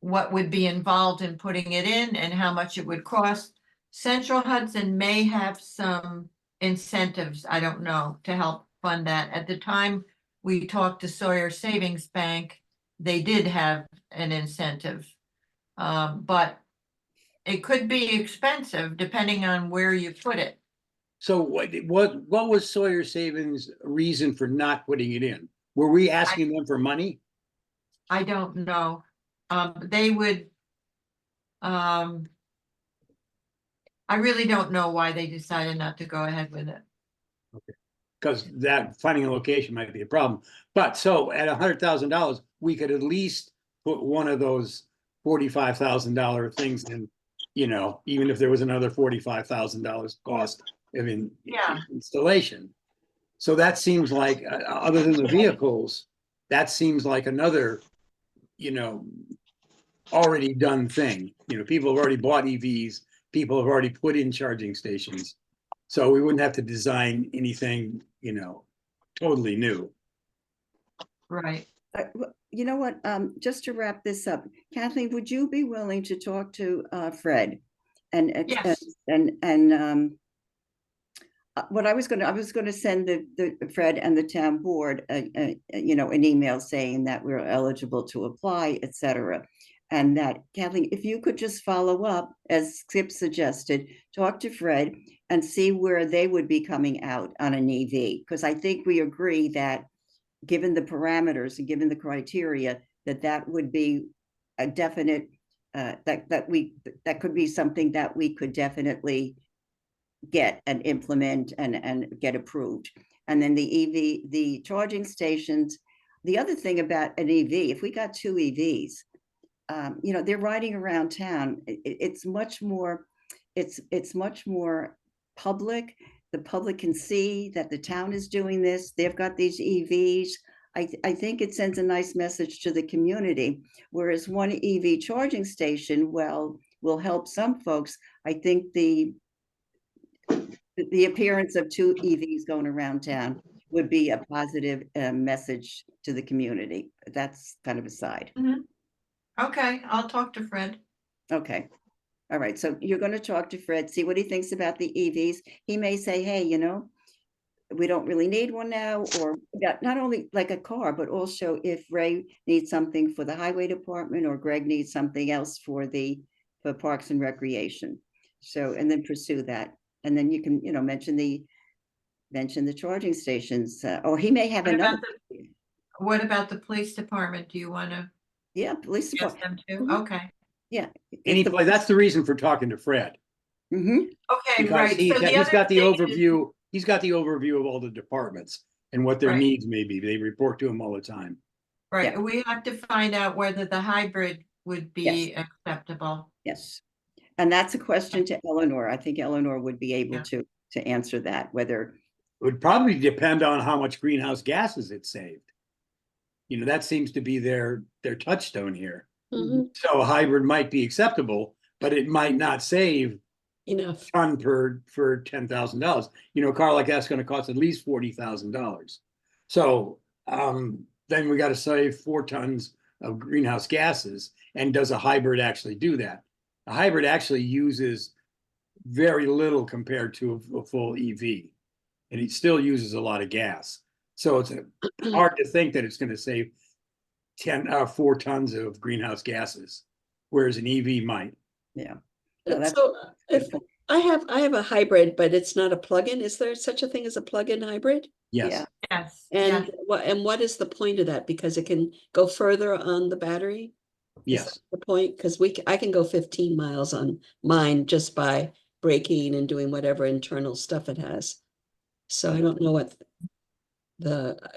what would be involved in putting it in and how much it would cost. Central Hudson may have some incentives, I don't know, to help fund that. At the time we talked to Sawyer Savings Bank, they did have an incentive. But it could be expensive depending on where you put it. So what was Sawyer Savings' reason for not putting it in? Were we asking them for money? I don't know. They would, I really don't know why they decided not to go ahead with it. Because that finding a location might be a problem. But so at $100,000, we could at least put one of those $45,000 things in, even if there was another $45,000 cost of installation. So that seems like, other than the vehicles, that seems like another, already done thing. People have already bought EVs, people have already put in charging stations. So we wouldn't have to design anything, totally new. Right. You know what, just to wrap this up, Kathleen, would you be willing to talk to Fred? And Yes. What I was going to send the Fred and the town board, an email saying that we're eligible to apply, etc. And that, Kathleen, if you could just follow up, as Skip suggested, talk to Fred and see where they would be coming out on an EV. Because I think we agree that given the parameters and given the criteria, that would be a definite, that could be something that we could definitely get and implement and get approved. And then the charging stations, the other thing about an EV, if we got 2 EVs, they're riding around town. It's much more it's much more public. The public can see that the town is doing this. They've got these EVs. I think it sends a nice message to the community. Whereas one EV charging station, well, will help some folks. I think the appearance of two EVs going around town would be a positive message to the community. That's kind of a side. Okay, I'll talk to Fred. Okay. All right. So you're going to talk to Fred, see what he thinks about the EVs. He may say, hey, you know, we don't really need one now, or not only like a car, but also if Ray needs something for the highway department or Greg needs something else for Parks and Recreation. So, and then pursue that. And then you can, you know, mention the charging stations, or he may have What about another. What about the police department? Do you want to Yeah, police ask department. them too? Mhm. Okay. Yeah. That's the reason for talking to Fred. Mhm. Okay, Because right. he's So the he's other got the thing is- overview, he's got the overview of all the departments and what their Right. needs may be. They report to him all the time. Right, Yeah. we have to find out whether the hybrid would be acceptable. Yes. And that's a question to Eleanor. I think Eleanor would be able Yeah. to answer that, whether, It would probably depend on how much greenhouse gases it saved. You know, that seems to be their touchstone here. Mhm. So a hybrid might be acceptable, but it might not save Enough. ton for $10,000. You know, a car like that's going to cost at least $40,000. So then we got to save 4 tons of greenhouse gases. And does a hybrid actually do that? A hybrid actually uses very little compared to a full EV, and it still uses a lot of gas. So it's hard to think that it's going to save 4 tons of greenhouse gases, whereas an EV might. yeah. No, that's So good if point. I have a hybrid, but it's not a plug-in, is there such a thing as a plug-in hybrid? Yes. Yeah. Yes, And yes. what is the point of that? Because it can go further on the battery? Is Yes. that the point? Because I can go 15 miles on mine just by braking and doing whatever internal stuff it has. So I don't know what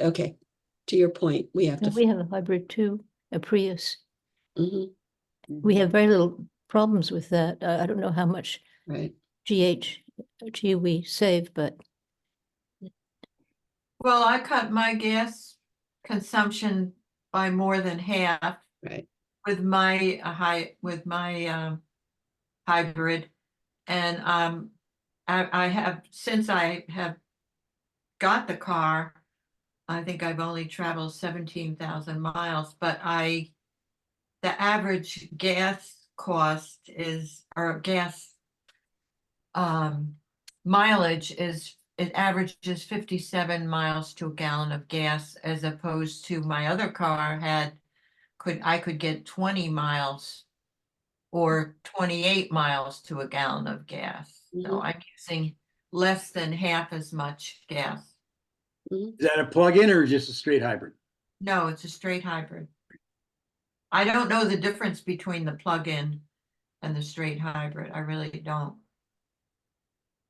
okay, to your point, we have No, to. we have a hybrid too, a Prius. Mhm, We have very little problems with that. I don't know how much right, GHG we save, but Well, I cut my gas consumption by more than half right. with my hybrid. And I have, since I have got the car, I think I've only traveled 17,000 miles, but the average gas cost is, or gas mileage is, it averages 57 miles to a gallon of gas, as opposed to my other car I could get 20 miles or 28 miles to a gallon of gas. So Mhm. I'm using less than half as much gas. Is that a plug-in or just a straight hybrid? No, it's a straight hybrid. I don't know the difference between the plug-in and the straight hybrid. I really don't.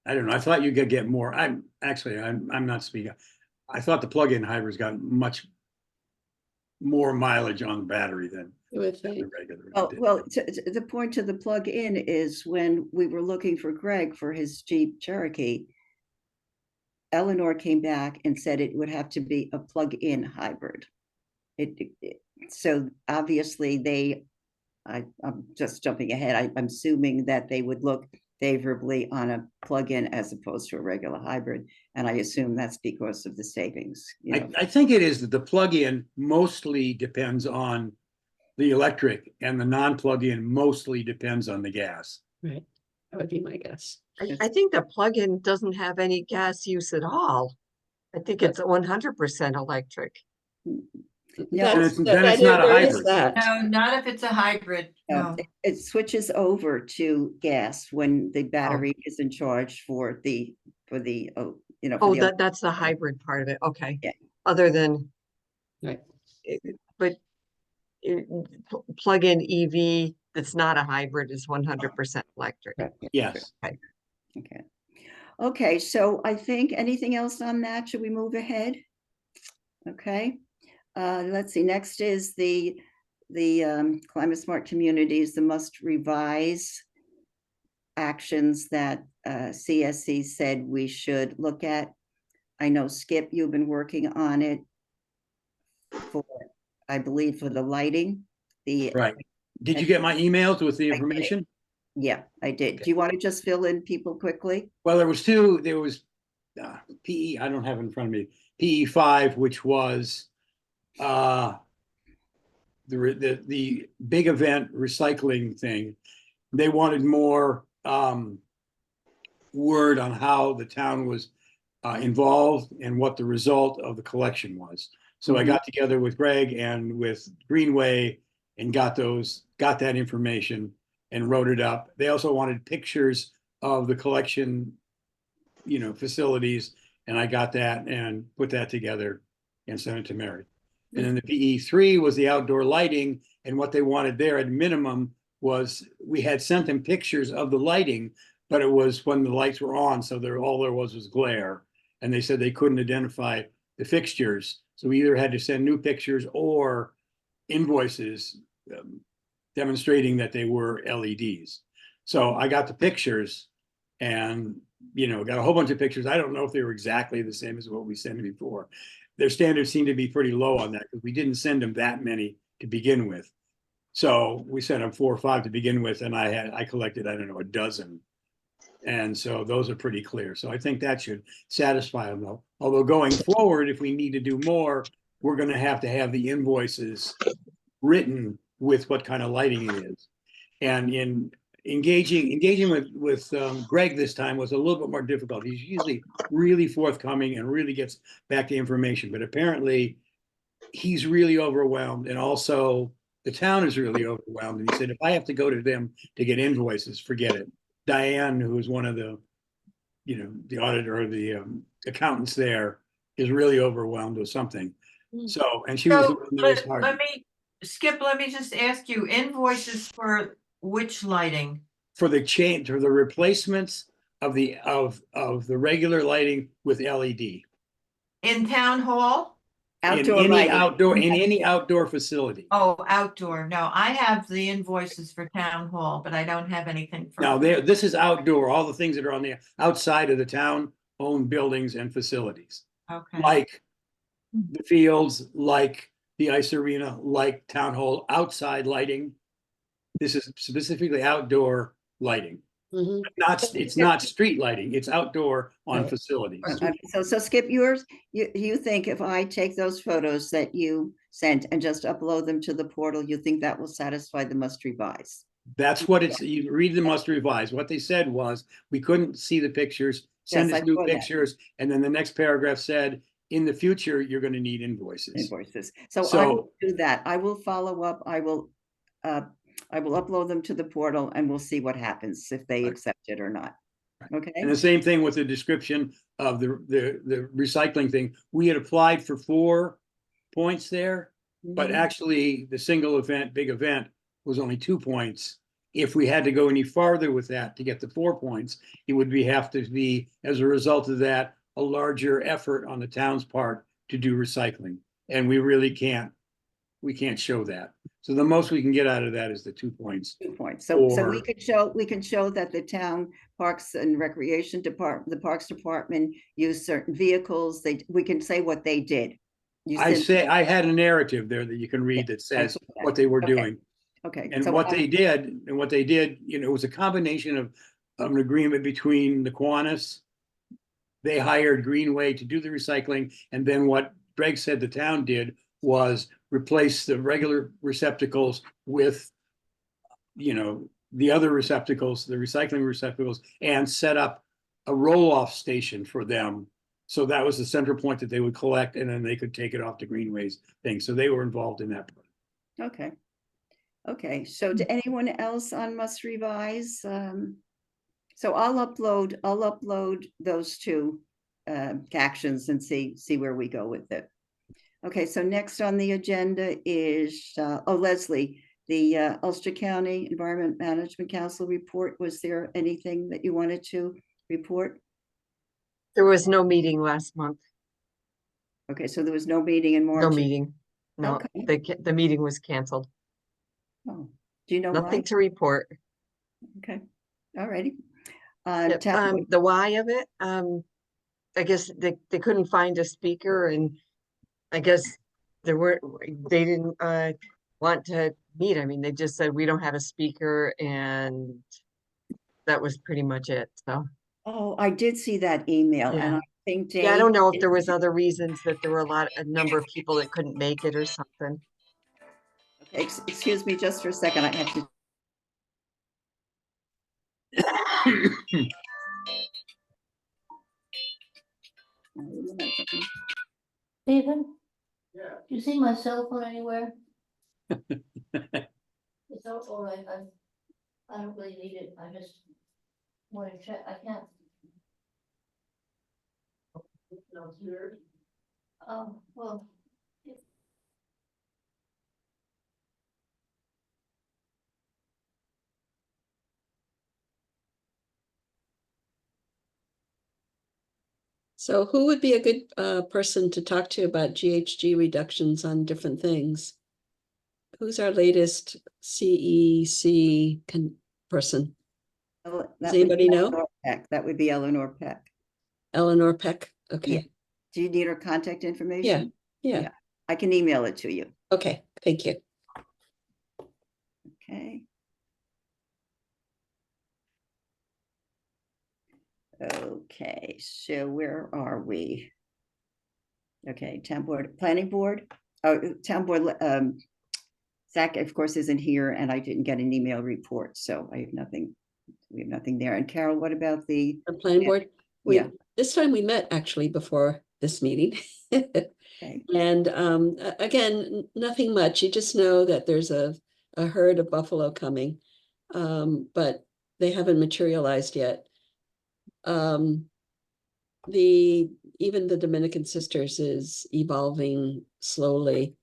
I don't know. I thought you could get more. I'm not speaking. I thought the plug-in hybrids got much more mileage on the battery than You would the think. regular. Well, the point to the plug-in is when we were looking for Greg for his Jeep Cherokee, Eleanor came back and said it would have to be a plug-in hybrid. So obviously I'm just jumping ahead. I'm assuming that they would look favorably on a plug-in as opposed to a regular hybrid. And I assume that's because of the savings, you know. I think it is that the plug-in mostly depends on the electric, and the non-plug-in mostly depends on the gas. Right, that would be my guess. I think the plug-in doesn't have any gas use at all. I think it's 100% electric. No, Then it's not a There is hybrid. that. No, not if it's a hybrid. No. It switches over to gas when the battery is in charge for the you know. Oh, for the that's the hybrid part of it. Okay. Yeah. Other than, Right. but plug-in EV that's not a hybrid is 100% electric. Yes. Okay. Okay, so I think anything else on that? Should we move ahead? Okay. Let's see, next is the climate smart communities, the must revise. actions that CSC said we should look at. I know, Skip, you've been working on it for, I believe, for the lighting, the, Right. Did you get my emails with the did. information? yeah, I did. Do you want to just fill in people quickly? Well, there was PE, I don't have it in front of me, PE5, which was the big event recycling thing. They wanted more word on how the town was involved and what the result of the collection was. So I got together with Greg and with Greenway and got that information and wrote it up. They also wanted pictures of the collection, facilities, and I got that and put that together and sent it to Mary. And then the PE3 was the outdoor lighting, and what they wanted there at minimum was we had sent them pictures of the lighting, but it was when the lights were on, so all there was glare, and they said they couldn't identify the fixtures, so we either had to send new pictures or invoices demonstrating that they were LEDs. So I got the pictures and, got a whole bunch of pictures. I don't know if they were exactly the same as what we sent before. Their standards seem to be pretty low on that because we didn't send them that many to begin with. So we sent them 4 or 5 to begin with, and I collected, I don't know, a dozen. And so those are pretty clear. So I think that should satisfy them though. Although going forward, if we need to do more, we're going to have the invoices written with what kind of lighting it is. And in engaging with Greg this time was a little bit more difficult. He's usually really forthcoming and really gets back to information, but apparently he's really overwhelmed, and also the town is really overwhelmed. And he said, if I have to go to them to get invoices, forget it. Diane, who is one of the, the auditor or the accountants there, is really overwhelmed with something. So, and she was the So, one that was hard. Skip, let me just ask you, invoices for which lighting? For the change, or the replacements of the regular lighting with LED. In town hall? Outdoor In lighting. any outdoor facility. Oh, outdoor. No, I have the invoices for town hall, but I don't have anything for. Now this is outdoor, all the things that are on the outside of the town-owned buildings and facilities. Okay. Like the fields, like the ice arena, like town hall, outside lighting. This is specifically outdoor lighting. Mhm. It's not street lighting, it's outdoor on facilities. So Skip, you think if I take those photos that you sent and just upload them to the portal, you think that will satisfy the must revise? That's what you read the must revise. What they said was, we couldn't see the pictures, send Yes, us I new saw that. pictures, and then the next paragraph said, in the future, you're going to need invoices. Invoices. So I will do that. I will follow up. I will upload them to the portal and we'll see what happens, if they accept it or not. Okay. And the same thing with the description of the recycling thing. We had applied for 4 points there, but actually the single event, big event, was only 2 points. If we had to go any farther with that to get the 4 points, it would have to be, as a result of that, a larger effort on the town's part to do recycling. And we really can't show that. So the most we can get out of that is the 2 points. 2 points. So Or- we can show that the town Parks and Recreation Department, the Parks Department used certain vehicles. We can say what they did. I had a narrative there that you can read that says saw that. what they were Okay. doing. Okay. And so what they did, it was a combination of an agreement between the Kiwanis. They hired Greenway to do the recycling, and then what Greg said the town did was replace the regular receptacles with, the other receptacles, the recycling receptacles, and set up a roll-off station for them. So that was the central point that they would collect, and then they could take it off to Greenway's thing. So they were involved in that part. Okay. Okay. So to anyone else on must revise? So I'll upload those 2 actions and see where we go with it. Okay, so next on the agenda is, Leslie, the Ulster County Environment Management Council report. Was there anything that you wanted to report? There was no meeting last month. Okay, so there was no meeting in March? No meeting. No, Okay. the meeting was canceled. Oh, do you know Nothing why? to report. Okay, all righty. Yep, Town board- the why of it, I guess they couldn't find a speaker and I guess they didn't, want to meet. I mean, they just said, we don't have a speaker and that was pretty much it, so. Oh, I did see that email and Yeah. I think Yeah, I don't Dave, know if there was other reasons that there were a number of people that couldn't make it or something. excuse me just for a second, I have to. Stephen? Yeah. Do you see my cell phone anywhere? It's all right, I don't really need it, I just want to check, I can't. Well. So who would be a good person to talk to about GHG reductions on different things? Who's our latest CEC person? Oh, Does that would be anybody know? Eleanor Peck. That would be Eleanor Peck. Eleanor Peck? Okay, Do you need her contact information? yeah, Yeah. I can email it to you. okay, thank you. Okay. Okay, so where are we? Okay, town board, planning board, town board, Zach, of course, isn't here and I didn't get an email report, so I have nothing. We have nothing there. And Carol, what about the, The planning board, yeah. this time we met actually before this meeting. okay, And again, nothing much. You just know that there's a herd of buffalo coming. But they haven't materialized yet. Even the Dominican Sisters is evolving slowly.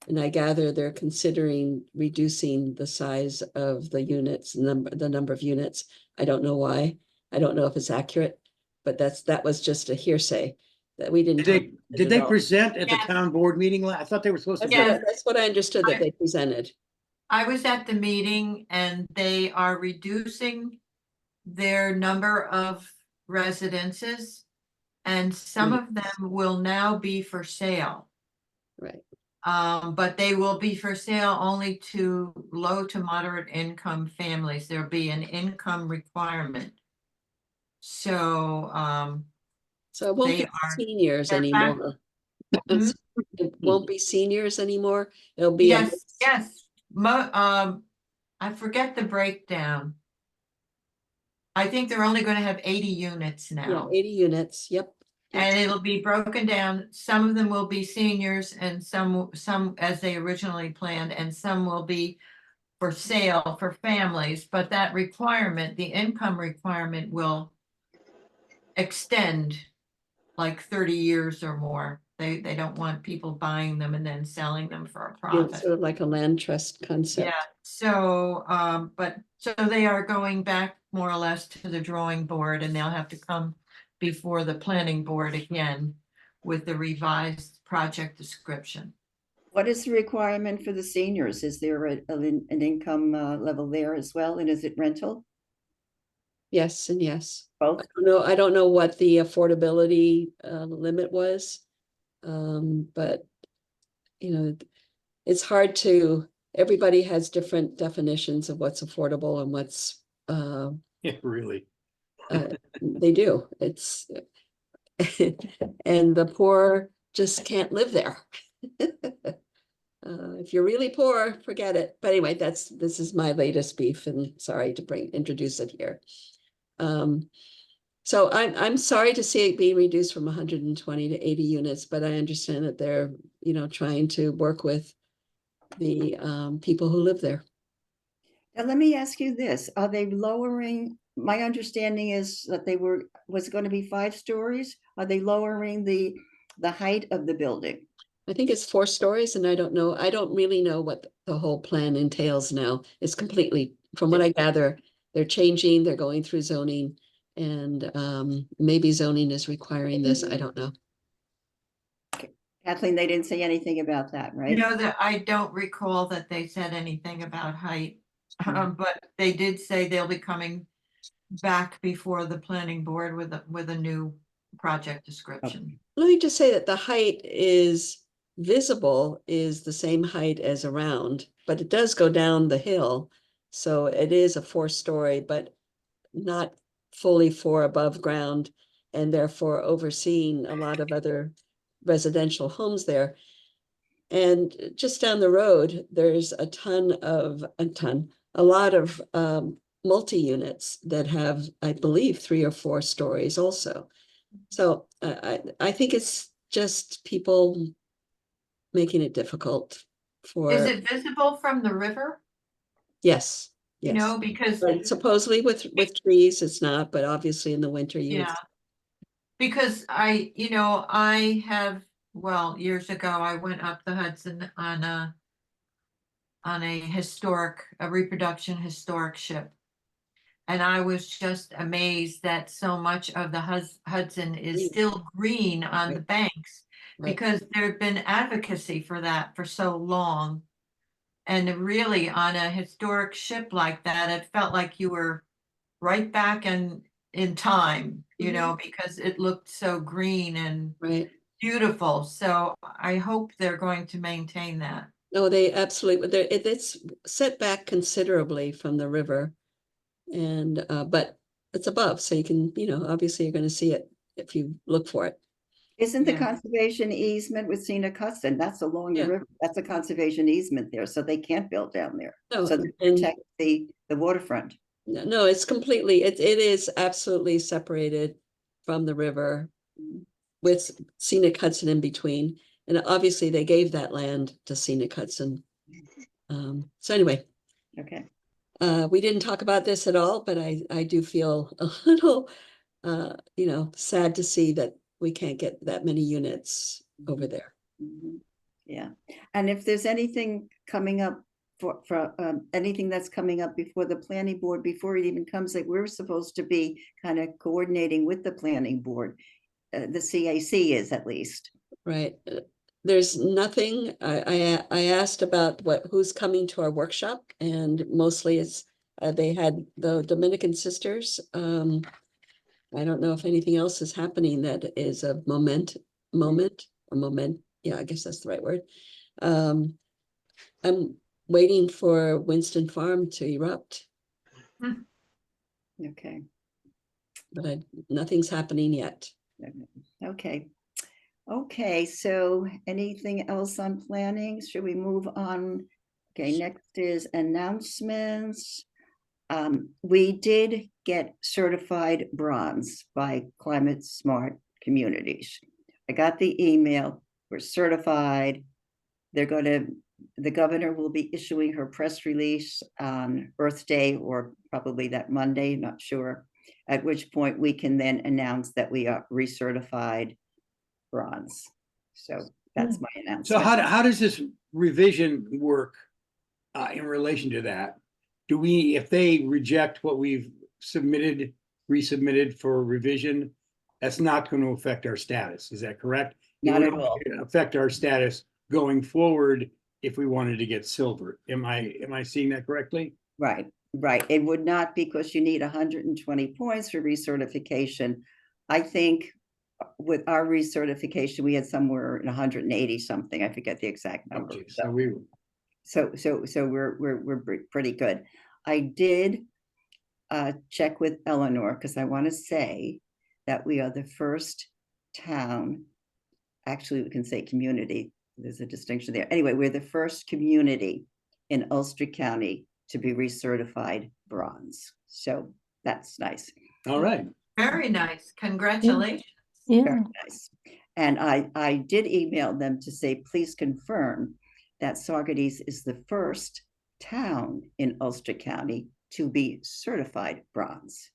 And I gather they're considering reducing the size of the units, the number of units. I don't know why. I don't know if it's accurate, but that was just a hearsay that we didn't. Did they present at the Yes. town board meeting? I thought they were supposed to. Yeah. That's what I understood that they presented. I was at the meeting and they are reducing their number of residences. And some of them will now be for sale. Right. But they will be for sale only to low to moderate income families. There'll be an income requirement. So, So it won't They be are- seniors they're back- anymore. Hmm? It won't be seniors anymore. It'll be. yes, I forget the breakdown. I think they're only gonna have 80 units Yeah, now. 80 units, yep. And it'll be broken down. Some of them will be seniors and some as they originally planned, and some will be for sale for families, but that requirement, the income requirement will extend like 30 years or more. They don't want people buying them and then selling them for a Yeah, profit. sort of like a land trust concept. Yeah, so, so they are going back more or less to the drawing board and they'll have to come before the planning board again with the revised project description. what is the requirement for the seniors? Is there an income level there as well? And is it rental? Yes, and yes. Both? I don't know what the affordability limit was. But it's hard everybody has different definitions of what's affordable and what's Yeah, really. they do. It's and the poor just can't live there. If you're really poor, forget it. But anyway, this is my latest beef, and sorry to introduce it here. So I'm sorry to see it being reduced from 120 to 80 units, but I understand that they're trying to work with the people who live there. Now, let me ask you this, are they lowering, my understanding is that was going to be 5 stories? Are they lowering the height of the building? I think it's 4 stories, and I don't really know what the whole plan entails now. It's completely, from what I gather, they're changing, they're going through zoning, and maybe zoning is requiring this, I don't know. Kathleen, they didn't say anything about that, right? You know that I don't recall that they said anything about height, but they did say they'll be coming back before the planning board with a new project description. Let me just say that the height is visible is the same height as around, but it does go down the hill. So it is a 4-story, but not fully 4 above ground, and therefore overseeing a lot of other residential homes there. And just down the road, there's a lot of multi-units that have, I believe, 3 or 4 stories also. So I think it's just people making it difficult for. Is it visible from the river? Yes, You yes. know, because, But supposedly with trees, it's not, but obviously in the winter you would. yeah. Because I have, well, years ago, I went up the Hudson on a reproduction historic ship. And I was just amazed that so much of the Hudson is Green. still green on the Right. banks. Right. Because there had been advocacy for that for so long. And really on a historic ship like that, it felt like you were right back in time, because it looked so green and Right. beautiful. So I hope they're going to maintain that. No, they absolutely, it's set back considerably from the river. And, but it's above, so you can, obviously you're gonna see it if you look for it. Isn't the Yeah. conservation easement with Scenic Hudson? That's along the Yeah. river. That's a conservation easement there, so they can't build down there. No, So they and protect the waterfront. no, it's completely, it is absolutely separated from the river with Scenic Hudson in between. And obviously they gave that land to Scenic Hudson. So anyway, Okay. we didn't talk about this at all, but I do feel a little, sad to see that we can't get that many units over there. Mhm. Yeah, and if there's anything coming up for anything that's coming up before the planning board, before it even comes, like we're supposed to be kind of coordinating with the planning board. The CAC is at least. Right. There's nothing, I asked about who's coming to our workshop, and mostly it's, they had the Dominican sisters. I don't know if anything else is happening that is a moment, yeah, I guess that's the right word. I'm waiting for Winston Farm to erupt, Okay. but nothing's happening yet. Okay. Okay, so anything else on planning? Should we move on? Okay, next is announcements. We did get certified bronze by Climate Smart Communities. I got the email, we're certified. The governor will be issuing her press release on Earth Day, or probably that Monday, not sure. At which point we can then announce that we are recertified bronze. So that's my announcement. So how does this revision work in relation to that? Do we, if they reject what we've resubmitted for revision, that's not going to affect our status, is that correct? Not It at would all. affect our status going forward if we wanted to get silver. Am I seeing that correctly? Right. It would not, because you need 120 points for recertification. I think with our recertification, we had somewhere in 180 something. I forget the exact number. Okay, So we're pretty good. I did check with Eleanor, because I want to say that we are the first town, actually we can say community, there's a distinction there. Anyway, we're the first community in Ulster County to be recertified bronze. So that's nice. all right. Very nice. Congratulations. Yeah, Very nice. And I did email them to say, please confirm that Saugerties is the first town in Ulster County to be certified bronze.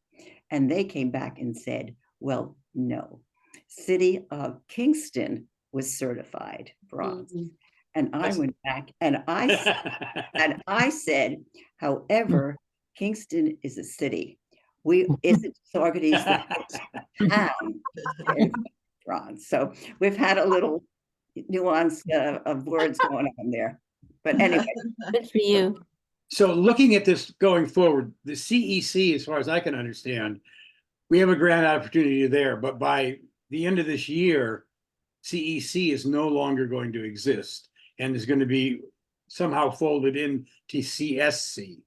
And they came back and said, well, no. City of Kingston was certified bronze. Mhm. And I went back and I said, however, Kingston is a city. Isn't Saugerties the first town in bronze? So we've had a little nuance of words going on there. But anyway, good for you. So looking at this going forward, the CEC, as far as I can understand, we have a grant opportunity there, but by the end of this year, CEC is no longer going to exist and is going to be somehow folded into CSC.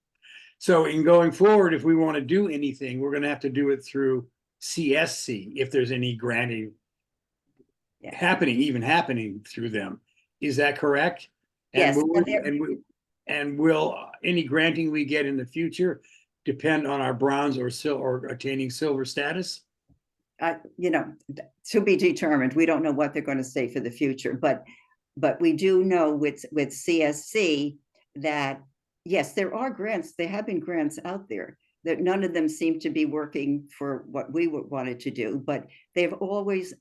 So in going forward, if we want to do anything, we're going to have to do it through CSC if there's any granting Yeah. happening through them. Is that correct? Yes, And will any granting we get in the future depend on our bronze or attaining silver status? You know, to be determined. We don't know what they're going to say for the future, but we do know with CSC that, yes, there are grants. There have been grants out there that none of them seem to be working for what we wanted to do, but they're always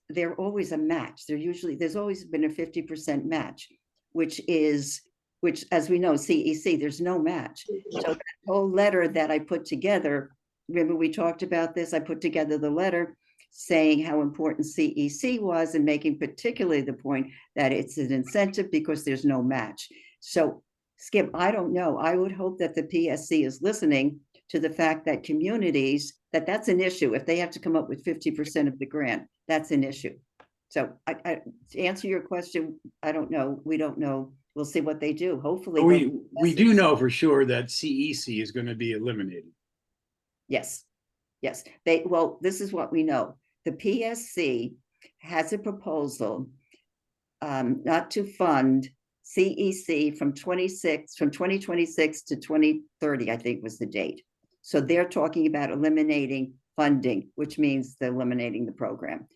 a match. There's always been a 50% match, which as we know, CEC, there's no match. So that whole letter that I put together, remember we talked about this, I put together the letter saying how important CEC was and making particularly the point that it's an incentive because there's no match. So Skip, I don't know. I would hope that the PSC is listening to the fact that communities, that's an issue. If they have to come up with 50% of the grant, that's an issue. So to answer your question, I don't know. We don't know. We'll see what they do. Hopefully. We do know for sure that CEC is going to be eliminated. Yes. Well, this is what we know. The PSC has a proposal not to fund CEC from 2026 to 2030, I think was the date. So they're talking about eliminating funding, which means they're eliminating the program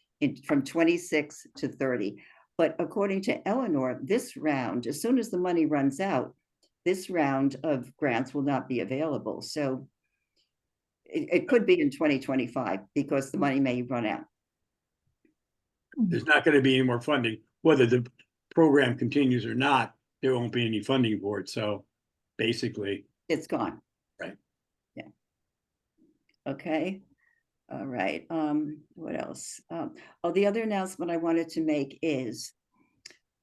from 26 to 30. But according to Eleanor, this round, as soon as the money runs out, this round of grants will not be available. So it could be in 2025 because the money may run out. There's not going to be any more funding. Whether the program continues or not, there won't be any funding for it. So basically, it's gone. Right. Yeah. Okay. All right. What else? Oh, the other announcement I wanted to make is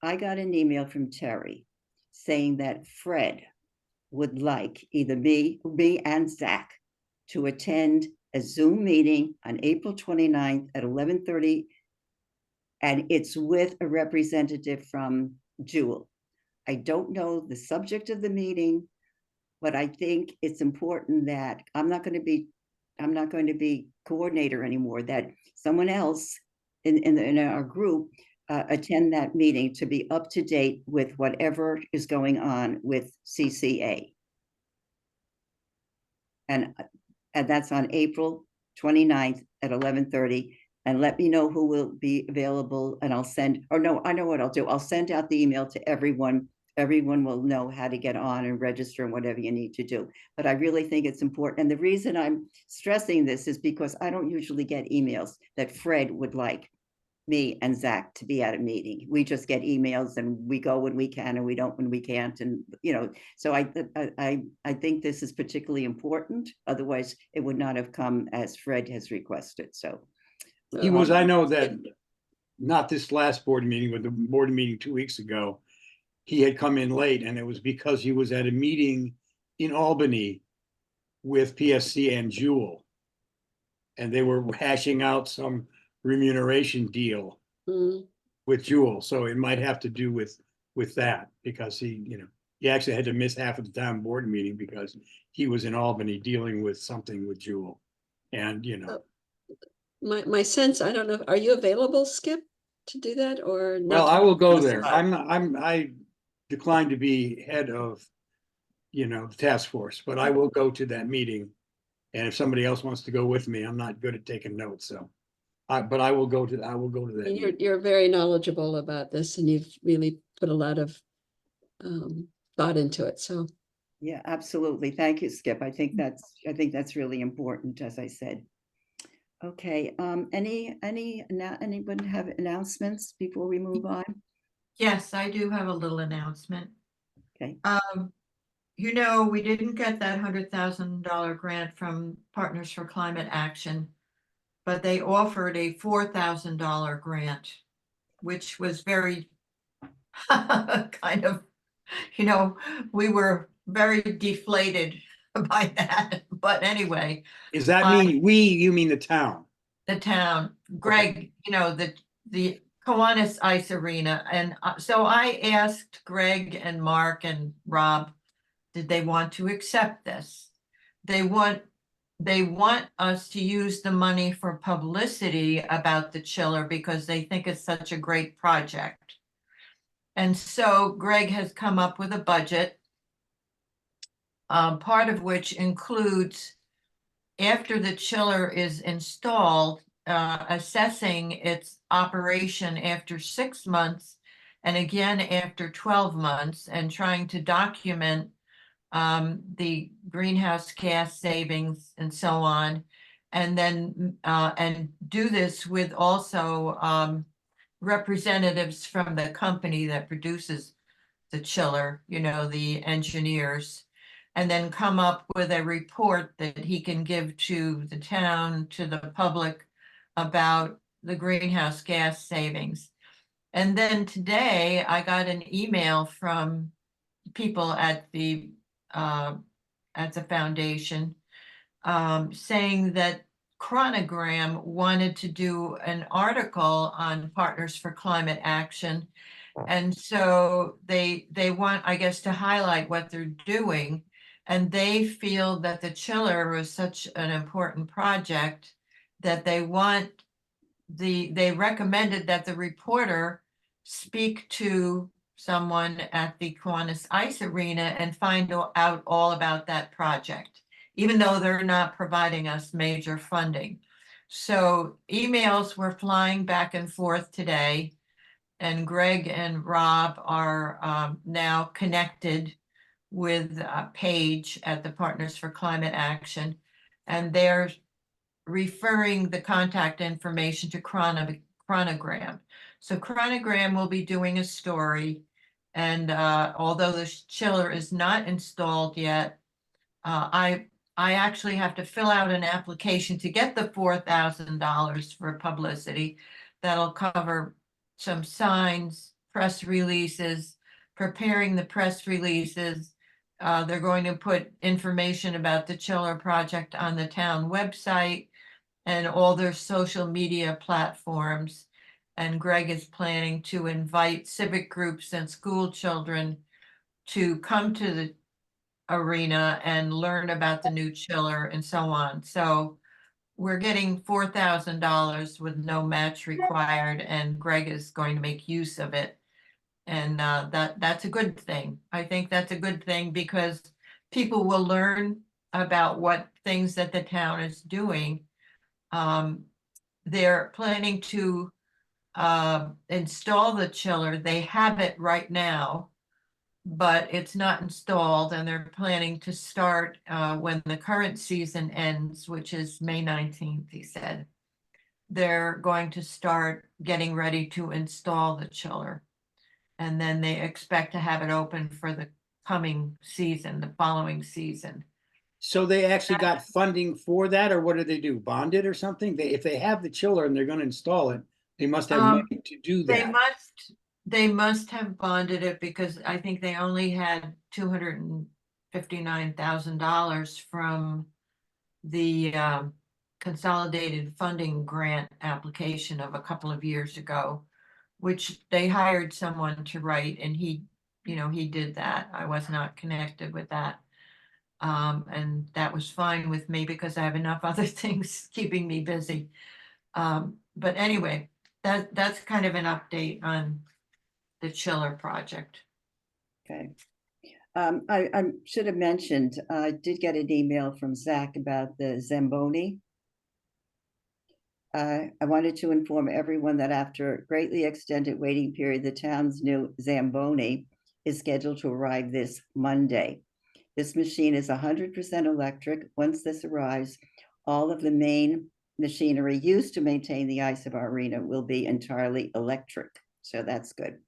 I got an email from Terry saying that Fred would like either me and Zach to attend a Zoom meeting on April 29th at 11:30. And it's with a representative from Jewel. I don't know the subject of the meeting, but I think it's important that I'm not going to be coordinator anymore, that someone else in our group attend that meeting to be up to date with whatever is going on with CCA. And that's on April 29th at 11:30. And let me know who will be available, and I'll send, or no, I know what I'll do. I'll send out the email to everyone. Everyone will know how to get on and register and whatever you need to do. But I really think it's important. And the reason I'm stressing this is because I don't usually get emails that Fred would like me and Zach to be at a meeting. We just get emails and we go when we can and we don't when we can't. And, so I think this is particularly important. Otherwise, it would not have come as Fred has requested. So. I know that not this last board meeting, but the board meeting 2 weeks ago, he had come in late, and it was because he was at a meeting in Albany with PSC and Jewel. And they were hashing out some remuneration deal with Jewel. So it might have to do with that, because he actually had to miss half of the town board meeting because he was in Albany dealing with something with Jewel. And, My sense, I don't know, are you available, Skip, to do that or not? Well, I will go there. I declined to be head of, the task force, but I will go to that meeting. And if somebody else wants to go with me, I'm not good at taking notes, so. But I will go to that. And you're very knowledgeable about this, and you've really put a lot of thought into it, so. Yeah, absolutely. Thank you, Skip. I think that's really important, as I said. Okay, anyone have announcements before we move on? Yes, I do have a little announcement. Okay. We didn't get that $100,000 grant from Partners for Climate Action, but they offered a $4,000 grant, which was very kind of, we were very deflated by that, but anyway, Does that I- mean we, you mean the town? the town, Greg, you know, the Kiwanis Ice Arena, and so I asked Greg and Mark and Rob, did they want to accept this? They want us to use the money for publicity about the chiller because they think it's such a great project. And so Greg has come up with a budget, part of which includes, after the chiller is installed, assessing its operation after 6 months and again after 12 months, and trying to document the greenhouse gas savings and so on. And then and do this with also representatives from the company that produces the chiller, you know, the engineers, and then come up with a report that he can give to the town, to the public, about the greenhouse gas savings. And then today I got an email from people at the foundation saying that Chronogram wanted to do an article on Partners for Climate Action. And so they want, I guess, to highlight what they're doing. And they feel that the chiller was such an important project that they recommended that the reporter speak to someone at the Kiwanis Ice Arena and find out all about that project, even though they're not providing us major funding. So emails were flying back and forth today, and Greg and Rob are now connected with Paige at the Partners for Climate Action, and they're referring the contact information to Chronogram. So Chronogram will be doing a story, and although the chiller is not installed yet, I actually have to fill out an application to get the $4,000 for publicity. That'll cover some signs, press releases, preparing the press releases. They're going to put information about the chiller project on the town website and all their social media platforms. And Greg is planning to invite civic groups and school children to come to the arena and learn about the new chiller and so on. So we're getting $4,000 with no match required, and Greg is going to make use of it. And that's a good thing. I think that's a good thing because people will learn about what things that the town is doing. They're planning to install the chiller. They have it right now, but it's not installed, and they're planning to start when the current season ends, which is May 19th, he said. They're going to start getting ready to install the chiller. And then they expect to have it open for the coming season, the following season. So they actually got funding for that, or what did they do? Bond it or something? If they have the chiller and they're gonna install it, they must have money to do that. They must have bonded it because I think they only had $259,000 from the consolidated funding grant application of a couple of years ago, which they hired someone to write, and he did that. I was not connected with that. And that was fine with me because I have enough other things keeping me busy. But anyway, that's kind of an update on the chiller project. Okay. I should have mentioned, I did get an email from Zach about the Zamboni. I wanted to inform everyone that after a greatly extended waiting period, the town's new Zamboni is scheduled to arrive this Monday. This machine is 100% electric. Once this arrives, all of the main machinery used to maintain the ice of our arena will be entirely electric. So that's good.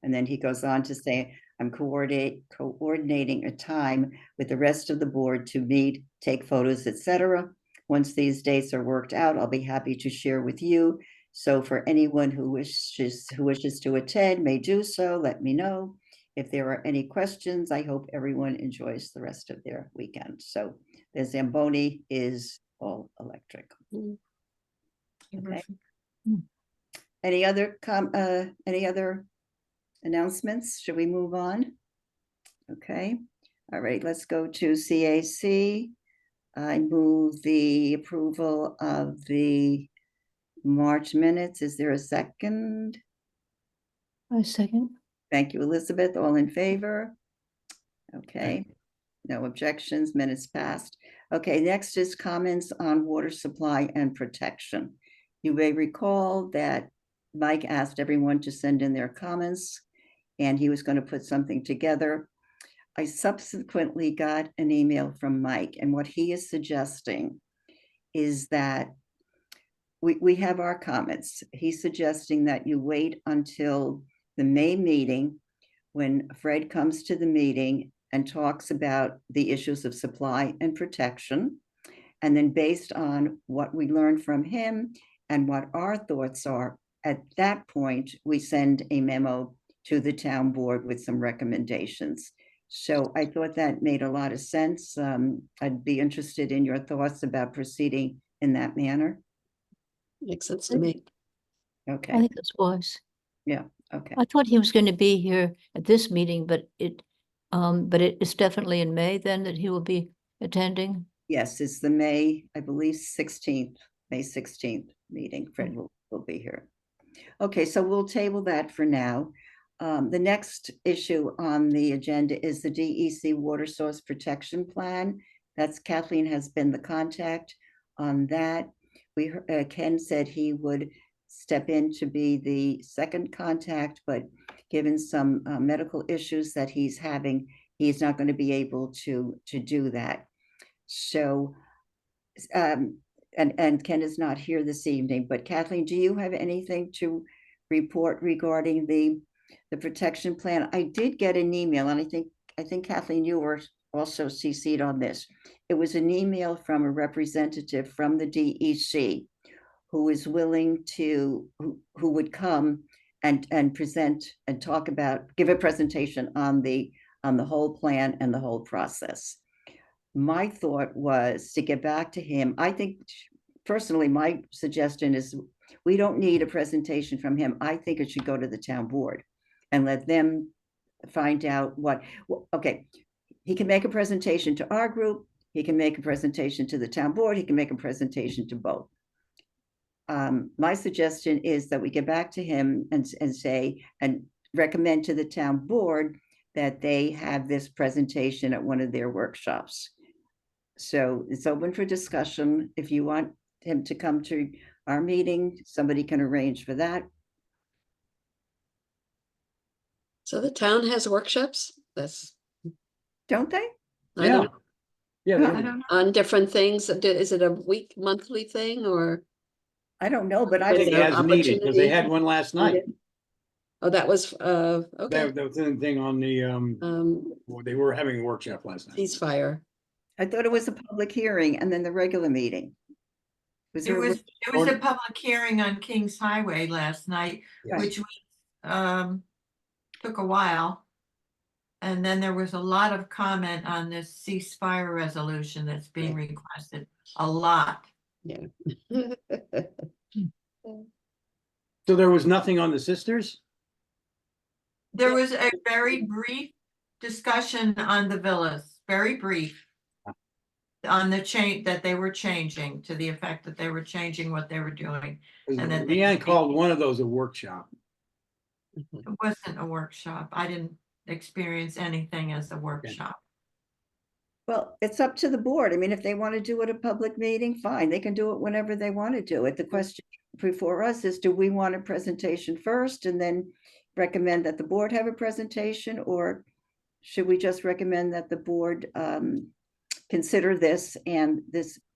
And then he goes on to say, I'm coordinating a time with the rest of the board to meet, take photos, etc. Once these dates are worked out, I'll be happy to share with you. So for anyone who wishes to attend, may do so, let me know. If there are any questions, I hope everyone enjoys the rest of their weekend. So the Zamboni is all electric. Mm. Okay. Mm. Any other announcements? Should we move on? Okay, all right, let's go to CAC. I move the approval of the March minutes. Is there a second? I second. Thank you, Elizabeth. All in favor? Okay, no objections, minutes passed. Okay, next is comments on water supply and protection. You may recall that Mike asked everyone to send in their comments, and he was going to put something together. I subsequently got an email from Mike, and what he is suggesting is that we have our comments. He's suggesting that you wait until the May meeting when Fred comes to the meeting and talks about the issues of supply and protection. And then based on what we learned from him and what our thoughts are, at that point, we send a memo to the town board with some recommendations. So I thought that made a lot of sense. I'd be interested in your thoughts about proceeding in that manner. Makes sense to me. I Okay, think that's wise. okay. I thought he was going to be here at this meeting, but it is definitely in May then that he will be attending. Yes, it's the May, I believe, 16th, May 16th meeting. Fred will be here. Okay, so we'll table that for now. The next issue on the agenda is the DEC Water Source Protection Plan. That's Kathleen has been the contact on that. Ken said he would step in to be the second contact, but given some medical issues that he's having, he's not going to be able to do that. So, and Ken is not here this evening, but Kathleen, do you have anything to report regarding the protection plan? I did get an email, and I think Kathleen, you were also CC'd on this. It was an email from a representative from the DEC who is willing to, who would come and present and talk about, give a presentation on the whole plan and the whole process. My thought was to get back to him. I think personally, my suggestion is we don't need a presentation from him. I think it should go to the town board and let them find out okay, he can make a presentation to our group, he can make a presentation to the town board, he can make a presentation to both. My suggestion is that we get back to him and say, and recommend to the town board that they have this presentation at one of their workshops. So it's open for discussion. If you want him to come to our meeting, somebody can arrange for that. So the town has workshops? Don't they? I don't know, Yeah, I they- don't know. on different things. Is it a monthly thing or? I don't know, but I think Is there as needed, because they opportunity? had one last night. Oh, that was, okay, That was the thing on the, well, they were having a workshop last night. ceasefire. I thought it was a public hearing and then the regular meeting. Was It there a- was a public hearing on Kings Highway last night, Yes. which took a while. And then there was a lot of comment on this ceasefire resolution that's being requested, a lot. Yeah. So there was nothing on the sisters? There was a very brief discussion on the villas, very brief. On the change that they were changing, to the effect that they were changing what they were doing. And then they- Leanne called one of those a workshop. It wasn't a workshop. I didn't experience anything as a workshop. Well, it's up to the board. I mean, if they want to do it at a public meeting, fine, they can do it whenever they want to do it. The question before us is, do we want a presentation first and then recommend that the board have a presentation? Or should we just recommend that the board consider this and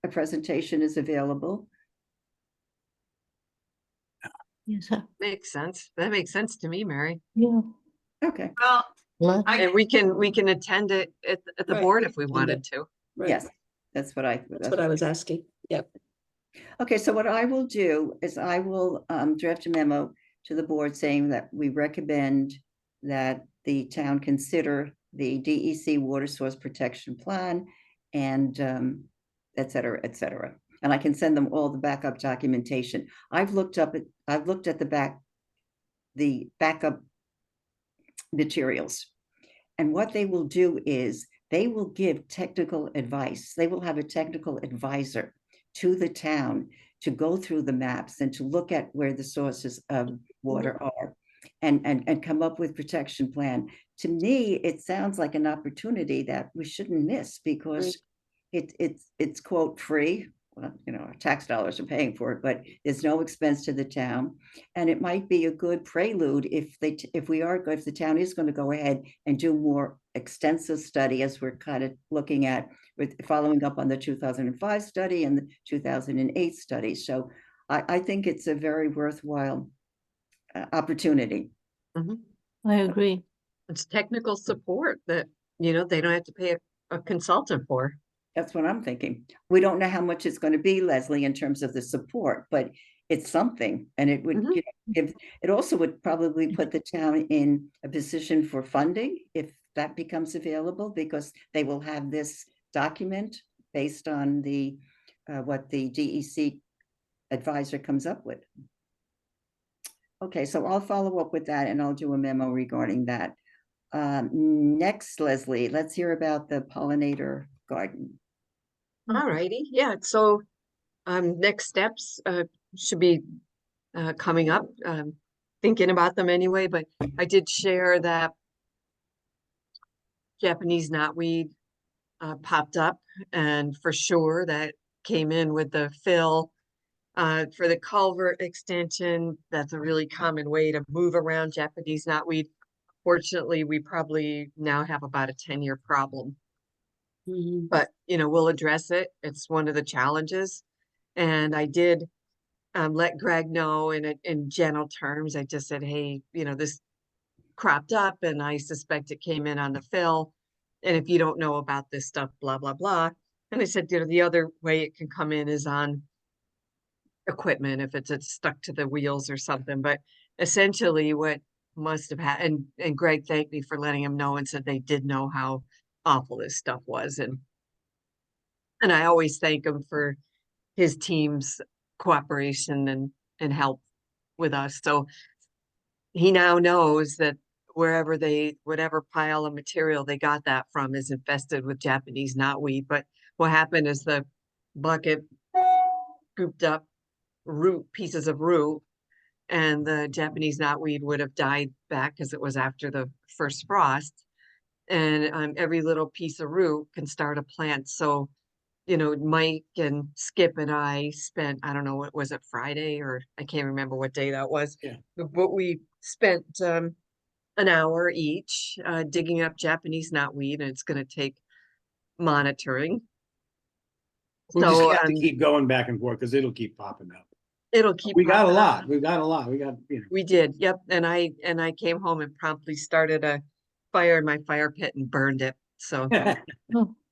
a presentation is available? Yes, Makes sense. That makes sense to me, Mary. yeah. Okay, Well, I, And we can attend it at the Right, board we if we can wanted to. Right. yes, that's what I. That's what I was asking. Yep. Okay, so what I will do is I will draft a memo to the board saying that we recommend that the town consider the DEC Water Source Protection Plan and et cetera, et cetera. And I can send them all the backup documentation. I've looked at the backup materials. And what they will do is they will give technical advice. They will have a technical advisor to the town to go through the maps and to look at where the sources of water are and come up with protection plan. To me, it sounds like an opportunity that we shouldn't miss because it's quote free. Well, you know, our tax dollars are paying for it, but there's no expense to the town. And it might be a good prelude if the town is going to go ahead and do more extensive study, as we're kind of looking at with following up on the 2005 study and the 2008 study. So I think it's a very worthwhile opportunity. I agree. It's technical support that, you know, they don't have to pay a consultant for. That's what I'm thinking. We don't know how much it's going to be, Leslie, in terms of the support, but it's something. And it would give, it also would probably put the town in a position for funding if that becomes available, because they will have this document based on the what the DEC advisor comes up with. Okay, so I'll follow up with that and I'll do a memo regarding that. Next, Leslie, let's hear about the pollinator garden. All righty, yeah, so next steps should be coming up, thinking about them anyway, but I did share that Japanese knotweed popped up, and for sure that came in with the fill for the culvert extension. That's a really common way to move around Japanese knotweed. Fortunately, we probably now have about a 10-year problem. But, you know, we'll address it. It's one of the challenges. And I did let Greg know in gentle terms. I just said, hey, you know, this cropped up and I suspect it came in on the fill. And if you don't know about this stuff, blah, blah, blah. And I said, you know, the other way it can come in is on equipment, if it's stuck to the wheels or something. But essentially what must have happened, and Greg thanked me for letting him know and said they did know how awful this stuff was, and I always thank him for his team's cooperation and help with us. So he now knows that whatever pile of material they got that from is infested with Japanese knotweed. But what happened is the bucket scooped up pieces of root, and the Japanese knotweed would have died back because it was after the first frost. And every little piece of root can start a plant. So, you know, Mike and Skip and I spent, I don't know, what was it, Friday, or I can't remember what day that was. Yeah. But we spent an hour each digging up Japanese knotweed, and it's going to take monitoring. We'll just So, have to keep going back and forth because it'll keep popping up. it'll keep. We got a popping up. lot. We got a lot. We got, you know. We did, yep. And I came home and promptly started a fire in my fire pit and burned it. So,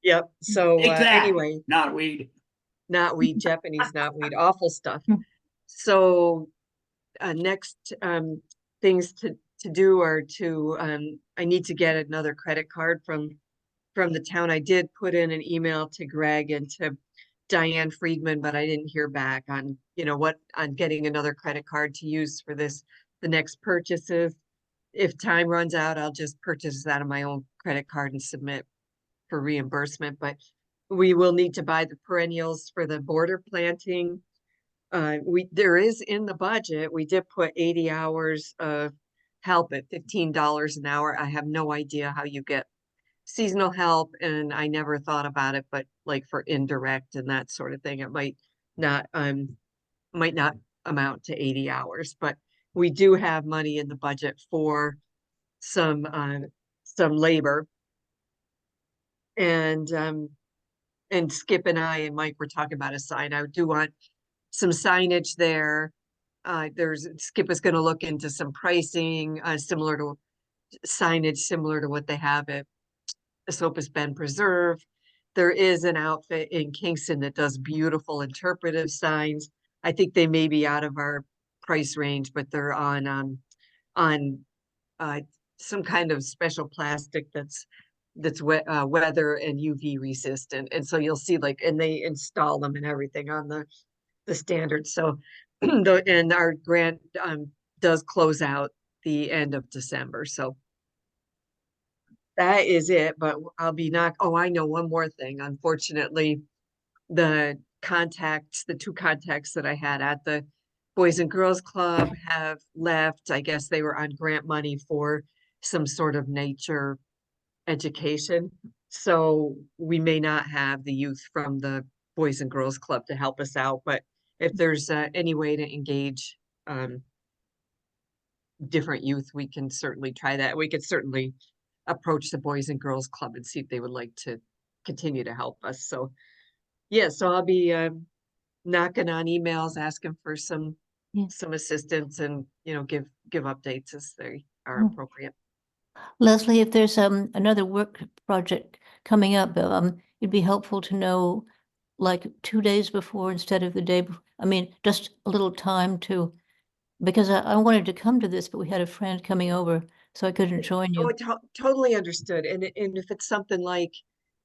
yep. So Take that, anyway, knotweed. knotweed, Japanese knotweed, awful stuff. So next things to do are to I need to get another credit card from the town. I did put in an email to Greg and to Diane Friedman, but I didn't hear back on, you know, on getting another credit card to use for the next purchases. If time runs out, I'll just purchase that on my own credit card and submit for reimbursement. But we will need to buy the perennials for the border planting. There is in the budget, we did put 80 hours of help at $15 an hour. I have no idea how you get seasonal help, and I never thought about it, but like for indirect and that sort of thing, it might not amount to 80 hours, but we do have money in the budget for some labor. And Skip and I and Mike were talking about a sign. I do want some signage there. Skip is going to look into some pricing similar to signage similar to what they have at Esopus Bend Preserve. There is an outfit in Kingston that does beautiful interpretive signs. I think they may be out of our price range, but they're on some kind of special plastic that's weather and UV resistant. And so you'll see like, and they install them and everything on the standard. So and our grant does close out the end of December. So that is it, but I'll be oh, I know one more thing. Unfortunately, the two contacts that I had at the Boys and Girls Club have left. I guess they were on grant money for some sort of nature education. So we may not have the youth from the Boys and Girls Club to help us out, but if there's any way to engage different youth, we can certainly try that. We could certainly approach the Boys and Girls Club and see if they would like to continue to help us. So yeah, so I'll be knocking on emails, asking for some Yeah. assistance and, give updates as they are Mm. appropriate. Leslie, if there's another work project coming up, it'd be helpful to know like 2 days before instead of the day. I mean, just a little time because I wanted to come to this, but we had a friend coming over, so I couldn't join Oh, you. totally understood. And if it's something like,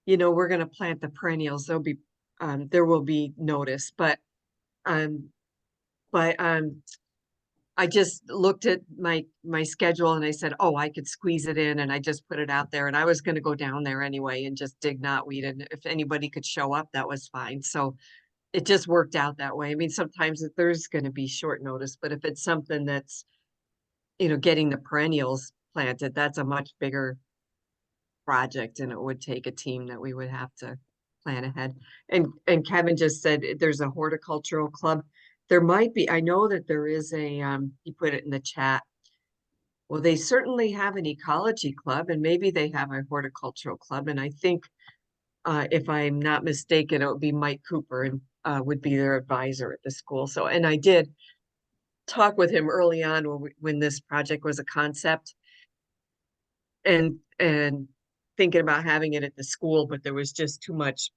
we're gonna plant the perennials, there will be notice, but um I just looked at my schedule and I said, oh, I could squeeze it in, and I just put it out there, and I was gonna go down there anyway and just dig knotweed, and if anybody could show up, that was fine. So it just worked out that way. I mean, sometimes there's gonna be short notice, but if it's something that's, getting the perennials planted, that's a much bigger project, and it would take a team that we would have to plan ahead. And Kevin just said there's a horticultural club. There might be, I know that there is he put it in the chat. Well, they certainly have an ecology club, and maybe they have a horticultural club. And I think, if I'm not mistaken, it would be Mike Cooper and would be their advisor at the school. So, and I did talk with him early on when this project was a concept, and thinking about having it at the school, but there was just too much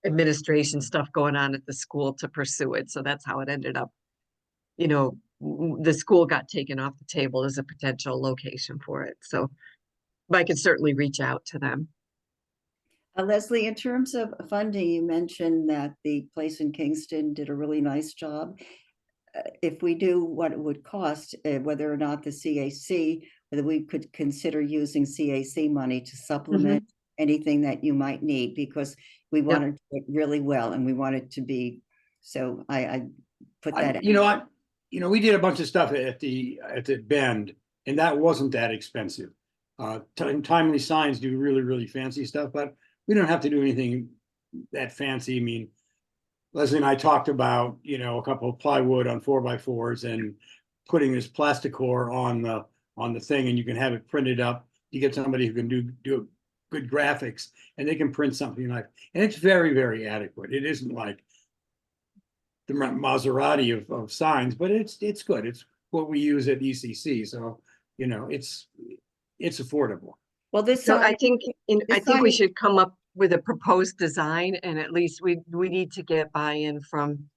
administration stuff going on at the school to pursue it. So that's how it ended up. The school got taken off the table as a potential location for it. So, but I can certainly reach out to them. Leslie, in terms of funding, you mentioned that the place in Kingston did a really nice job. If we do what it would cost, whether or not the CAC, whether we could consider using CAC money to supplement anything that you might need, because we want to do it really well and we want it to be, so I put that. We did a bunch of stuff at the Bend, and that wasn't that expensive. Timely Signs do really, really fancy stuff, but we don't have to do anything that fancy. I mean, Leslie and I talked about, a couple of plywood on 4x4s and putting this plasticor on the thing, and you can have it printed up. You get somebody who can do good graphics, and they can print something like, and it's very, very adequate. It isn't like the Maserati of signs, but it's good. It's what we use at ECC, so it's affordable. Well, So I think we should come up with a proposed design, and at least we need to get buy-in from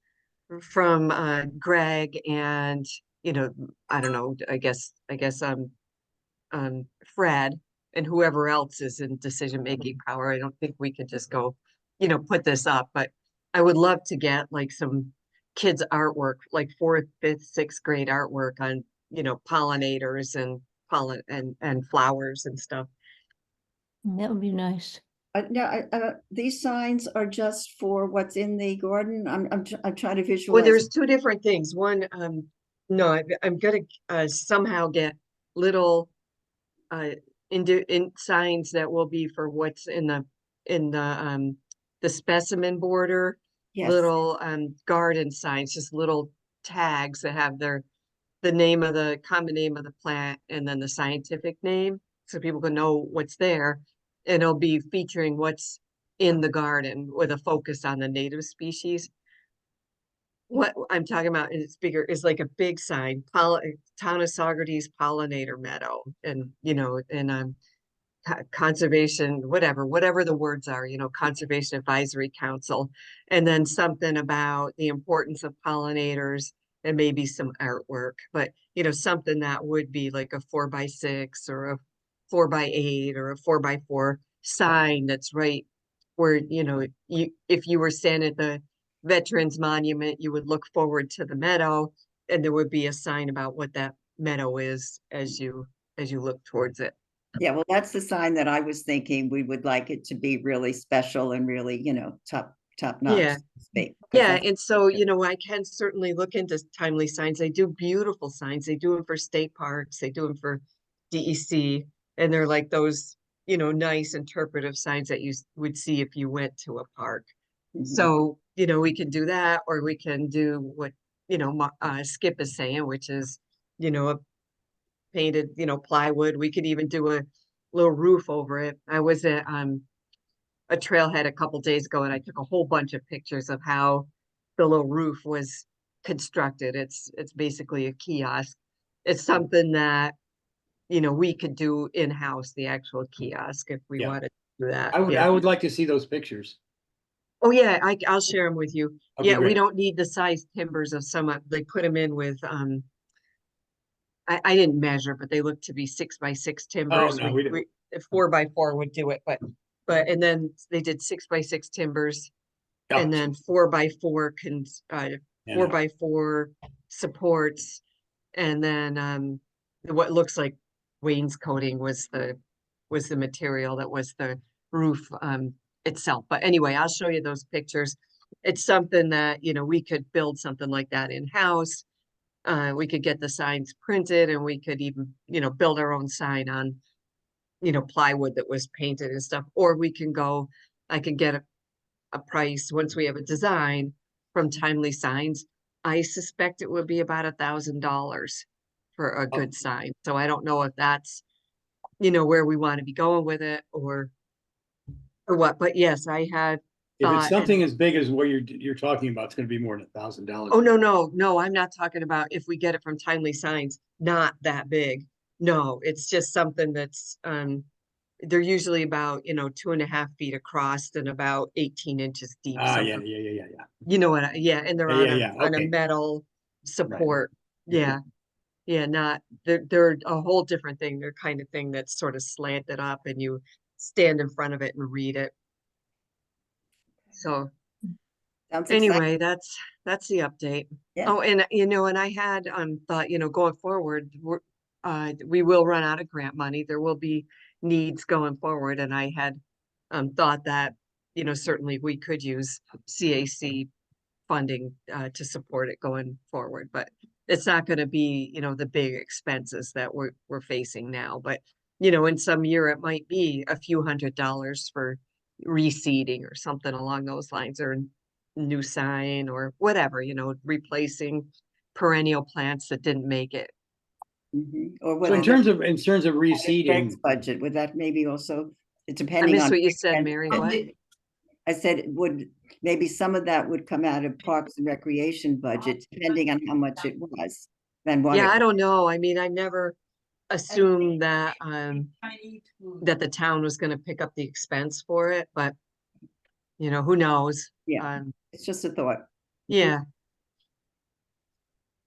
Greg and I don't know, I guess Fred and whoever else is in decision-making power. I don't think we could just go put this up, but I would love to get like some kids artwork, like 4th, 5th, 6th grade artwork on pollinators and pollen and flowers and stuff. That would be nice. Now, these signs are just for what's in the garden. I'm trying to visualize. Well, there's two different things. One, no, I'm gonna somehow get little in signs that will be for what's in the specimen border. Yes. Little garden signs, just little tags that have the common name of the plant and then the scientific name, so people can know what's there. And it'll be featuring what's in the garden with a focus on the native species. What I'm talking about is like a big sign, Town of Saugerties Pollinator Meadow, and conservation, whatever the words are, Conservation Advisory Council, and then something about the importance of pollinators and maybe some artwork, but you know, something that would be like a 4x6 or a 4x8 or a 4x4 sign that's right where, you know, if you were standing at the Veterans Monument, you would look forward to the meadow, and there would be a sign about what that meadow is as you look towards it. Yeah, well, that's the sign that I was thinking we would like it to be really special and really, top notch. Yeah. so to speak, 'cause Yeah, that's- and so, you know, I can certainly look into timely signs. They do beautiful signs. They do them for state parks. They do them for DEC. And they're like those, you know, nice interpretive signs that you would see if you went to a park. Mhm. So, you know, we can do that, or we can do what, you know, Skip is saying, which is, you know, a painted, you know, plywood. We could even do a little roof over it. I was at a trailhead a couple days ago, and I took a whole bunch of pictures of how the little roof was constructed. It's basically a kiosk. It's something that, you know, we could do in-house, the actual kiosk, if we Yeah. wanted to do that. I would, Yeah. I would like to see those pictures. Oh, yeah, I'll share them with you. Okay, Yeah, we great. don't need the size timbers of some, they put them in with, I didn't measure, but they look to be 6x6 timbers. no, we don't. If 4x4 would do it, and then they did 6x6 timbers, and Yeah, then 4x4 yeah, 4x4 supports, and then what looks like wainscoting was the material that was the roof itself. But anyway, I'll show you those pictures. It's something that, you know, we could build something like that in-house. We could get the signs printed, and we could even, you know, build our own sign on, you know, plywood that was painted and stuff. Or we can go, I can get a price once we have a design from Timely Signs. I suspect it would be about $1,000 for a Oh. good sign. So I don't know if that's, you know, where we want to be going with it or what. But yes, I had if thought. it's something as big as what you're talking about, it's gonna be more than $1,000. Oh, no, I'm not talking about if we get it from Timely Signs, not that big. No, it's just something that's, they're usually about, you know, 2.5 feet across and about 18 inches deep. Ah, something. yeah. You know what, yeah, and they're Yeah, on a okay. metal support. Yeah. Yeah, not, they're a whole different thing. They're kind of thing that's sort of slanted up and you stand in front of it and read it. So Sounds exciting. anyway, that's the update. Yeah. Oh, and you know, and I had thought, you know, going forward, we will run out of grant money. There will be needs going forward, and I had thought that, you know, certainly we could use CAC funding to support it going forward, but it's not going to be, you know, the big expenses that we're facing now. But you know, in some year it might be a few $100s for reseeding or something along those lines, or new sign or whatever, you know, replacing perennial plants that didn't make it. Mhm. Or So in whatever. terms of reseeding, Greg's budget, would that maybe also, I depending missed on. what you said, and- Mary. and What? I said, would, maybe some of that would come out of Parks and Recreation budget, depending on how much it was. And what Yeah, it- I don't know. I mean, I never assumed that that the town was going to pick up the expense for it, but you know, who knows? Yeah. It's just a thought. Yeah,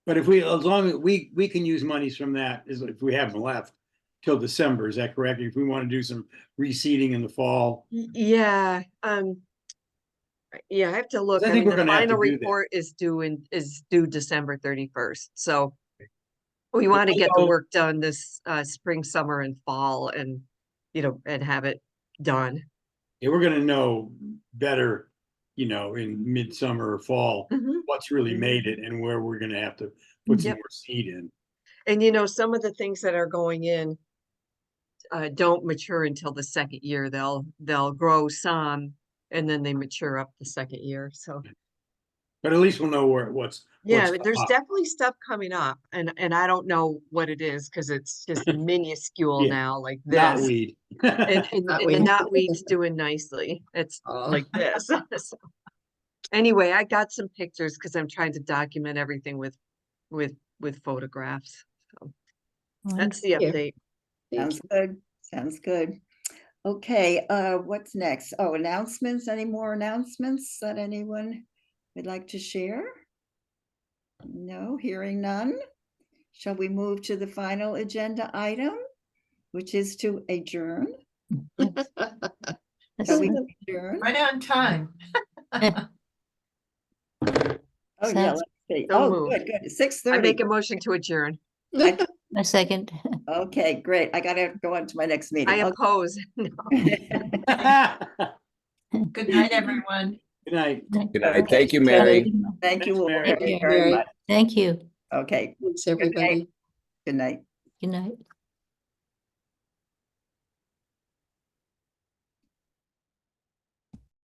but as long as we can use monies from that, is if we have them left till December, is that correct? If we want to do some reseeding in the fall. yeah, yeah, I have to look. I I think mean, we're the gonna have to final do that. report is due December 31st. So we want to get the Also- work done this spring, summer, and fall, and you know, and have it done. Yeah, we're gonna know better, you know, in midsummer or fall, Mhm. what's really Mhm. made it and where we're gonna have to put some Yep. more seed in. And you know, some of the things that are going in don't mature until the second year. They'll grow some, and then they mature up the second year. So But at least we'll know what's yeah, but there's up. definitely stuff coming up, and I don't know what it is because it's just minuscule Yeah, now, like Not this. weed. And the Knotweed. knotweed's doing nicely. It's Oh. like this. So, anyway, I got some pictures because I'm trying to document everything with photographs. So that's the Thank you. update. Thank Sounds good. Sounds good. Okay, what's next? Oh, announcements. Any more announcements that anyone would like to share? No, hearing none. Shall we move to the final agenda item, which is to adjourn? That's- Shall we that's- adjourn? Right on time. Oh, yeah, Sounds- let's see. So Oh, moved. good, good. 6:30. I make a motion to adjourn. A second. Okay, great. I gotta go on to my next meeting. I Okay. oppose. No. Good night, everyone. Good night. Good night. Okay, Thank you, so- Mary. Thank you Thanks, all Mary. very, Thank you, very Mary. much. Thank you. Okay, Thanks, everybody. good night. Good night.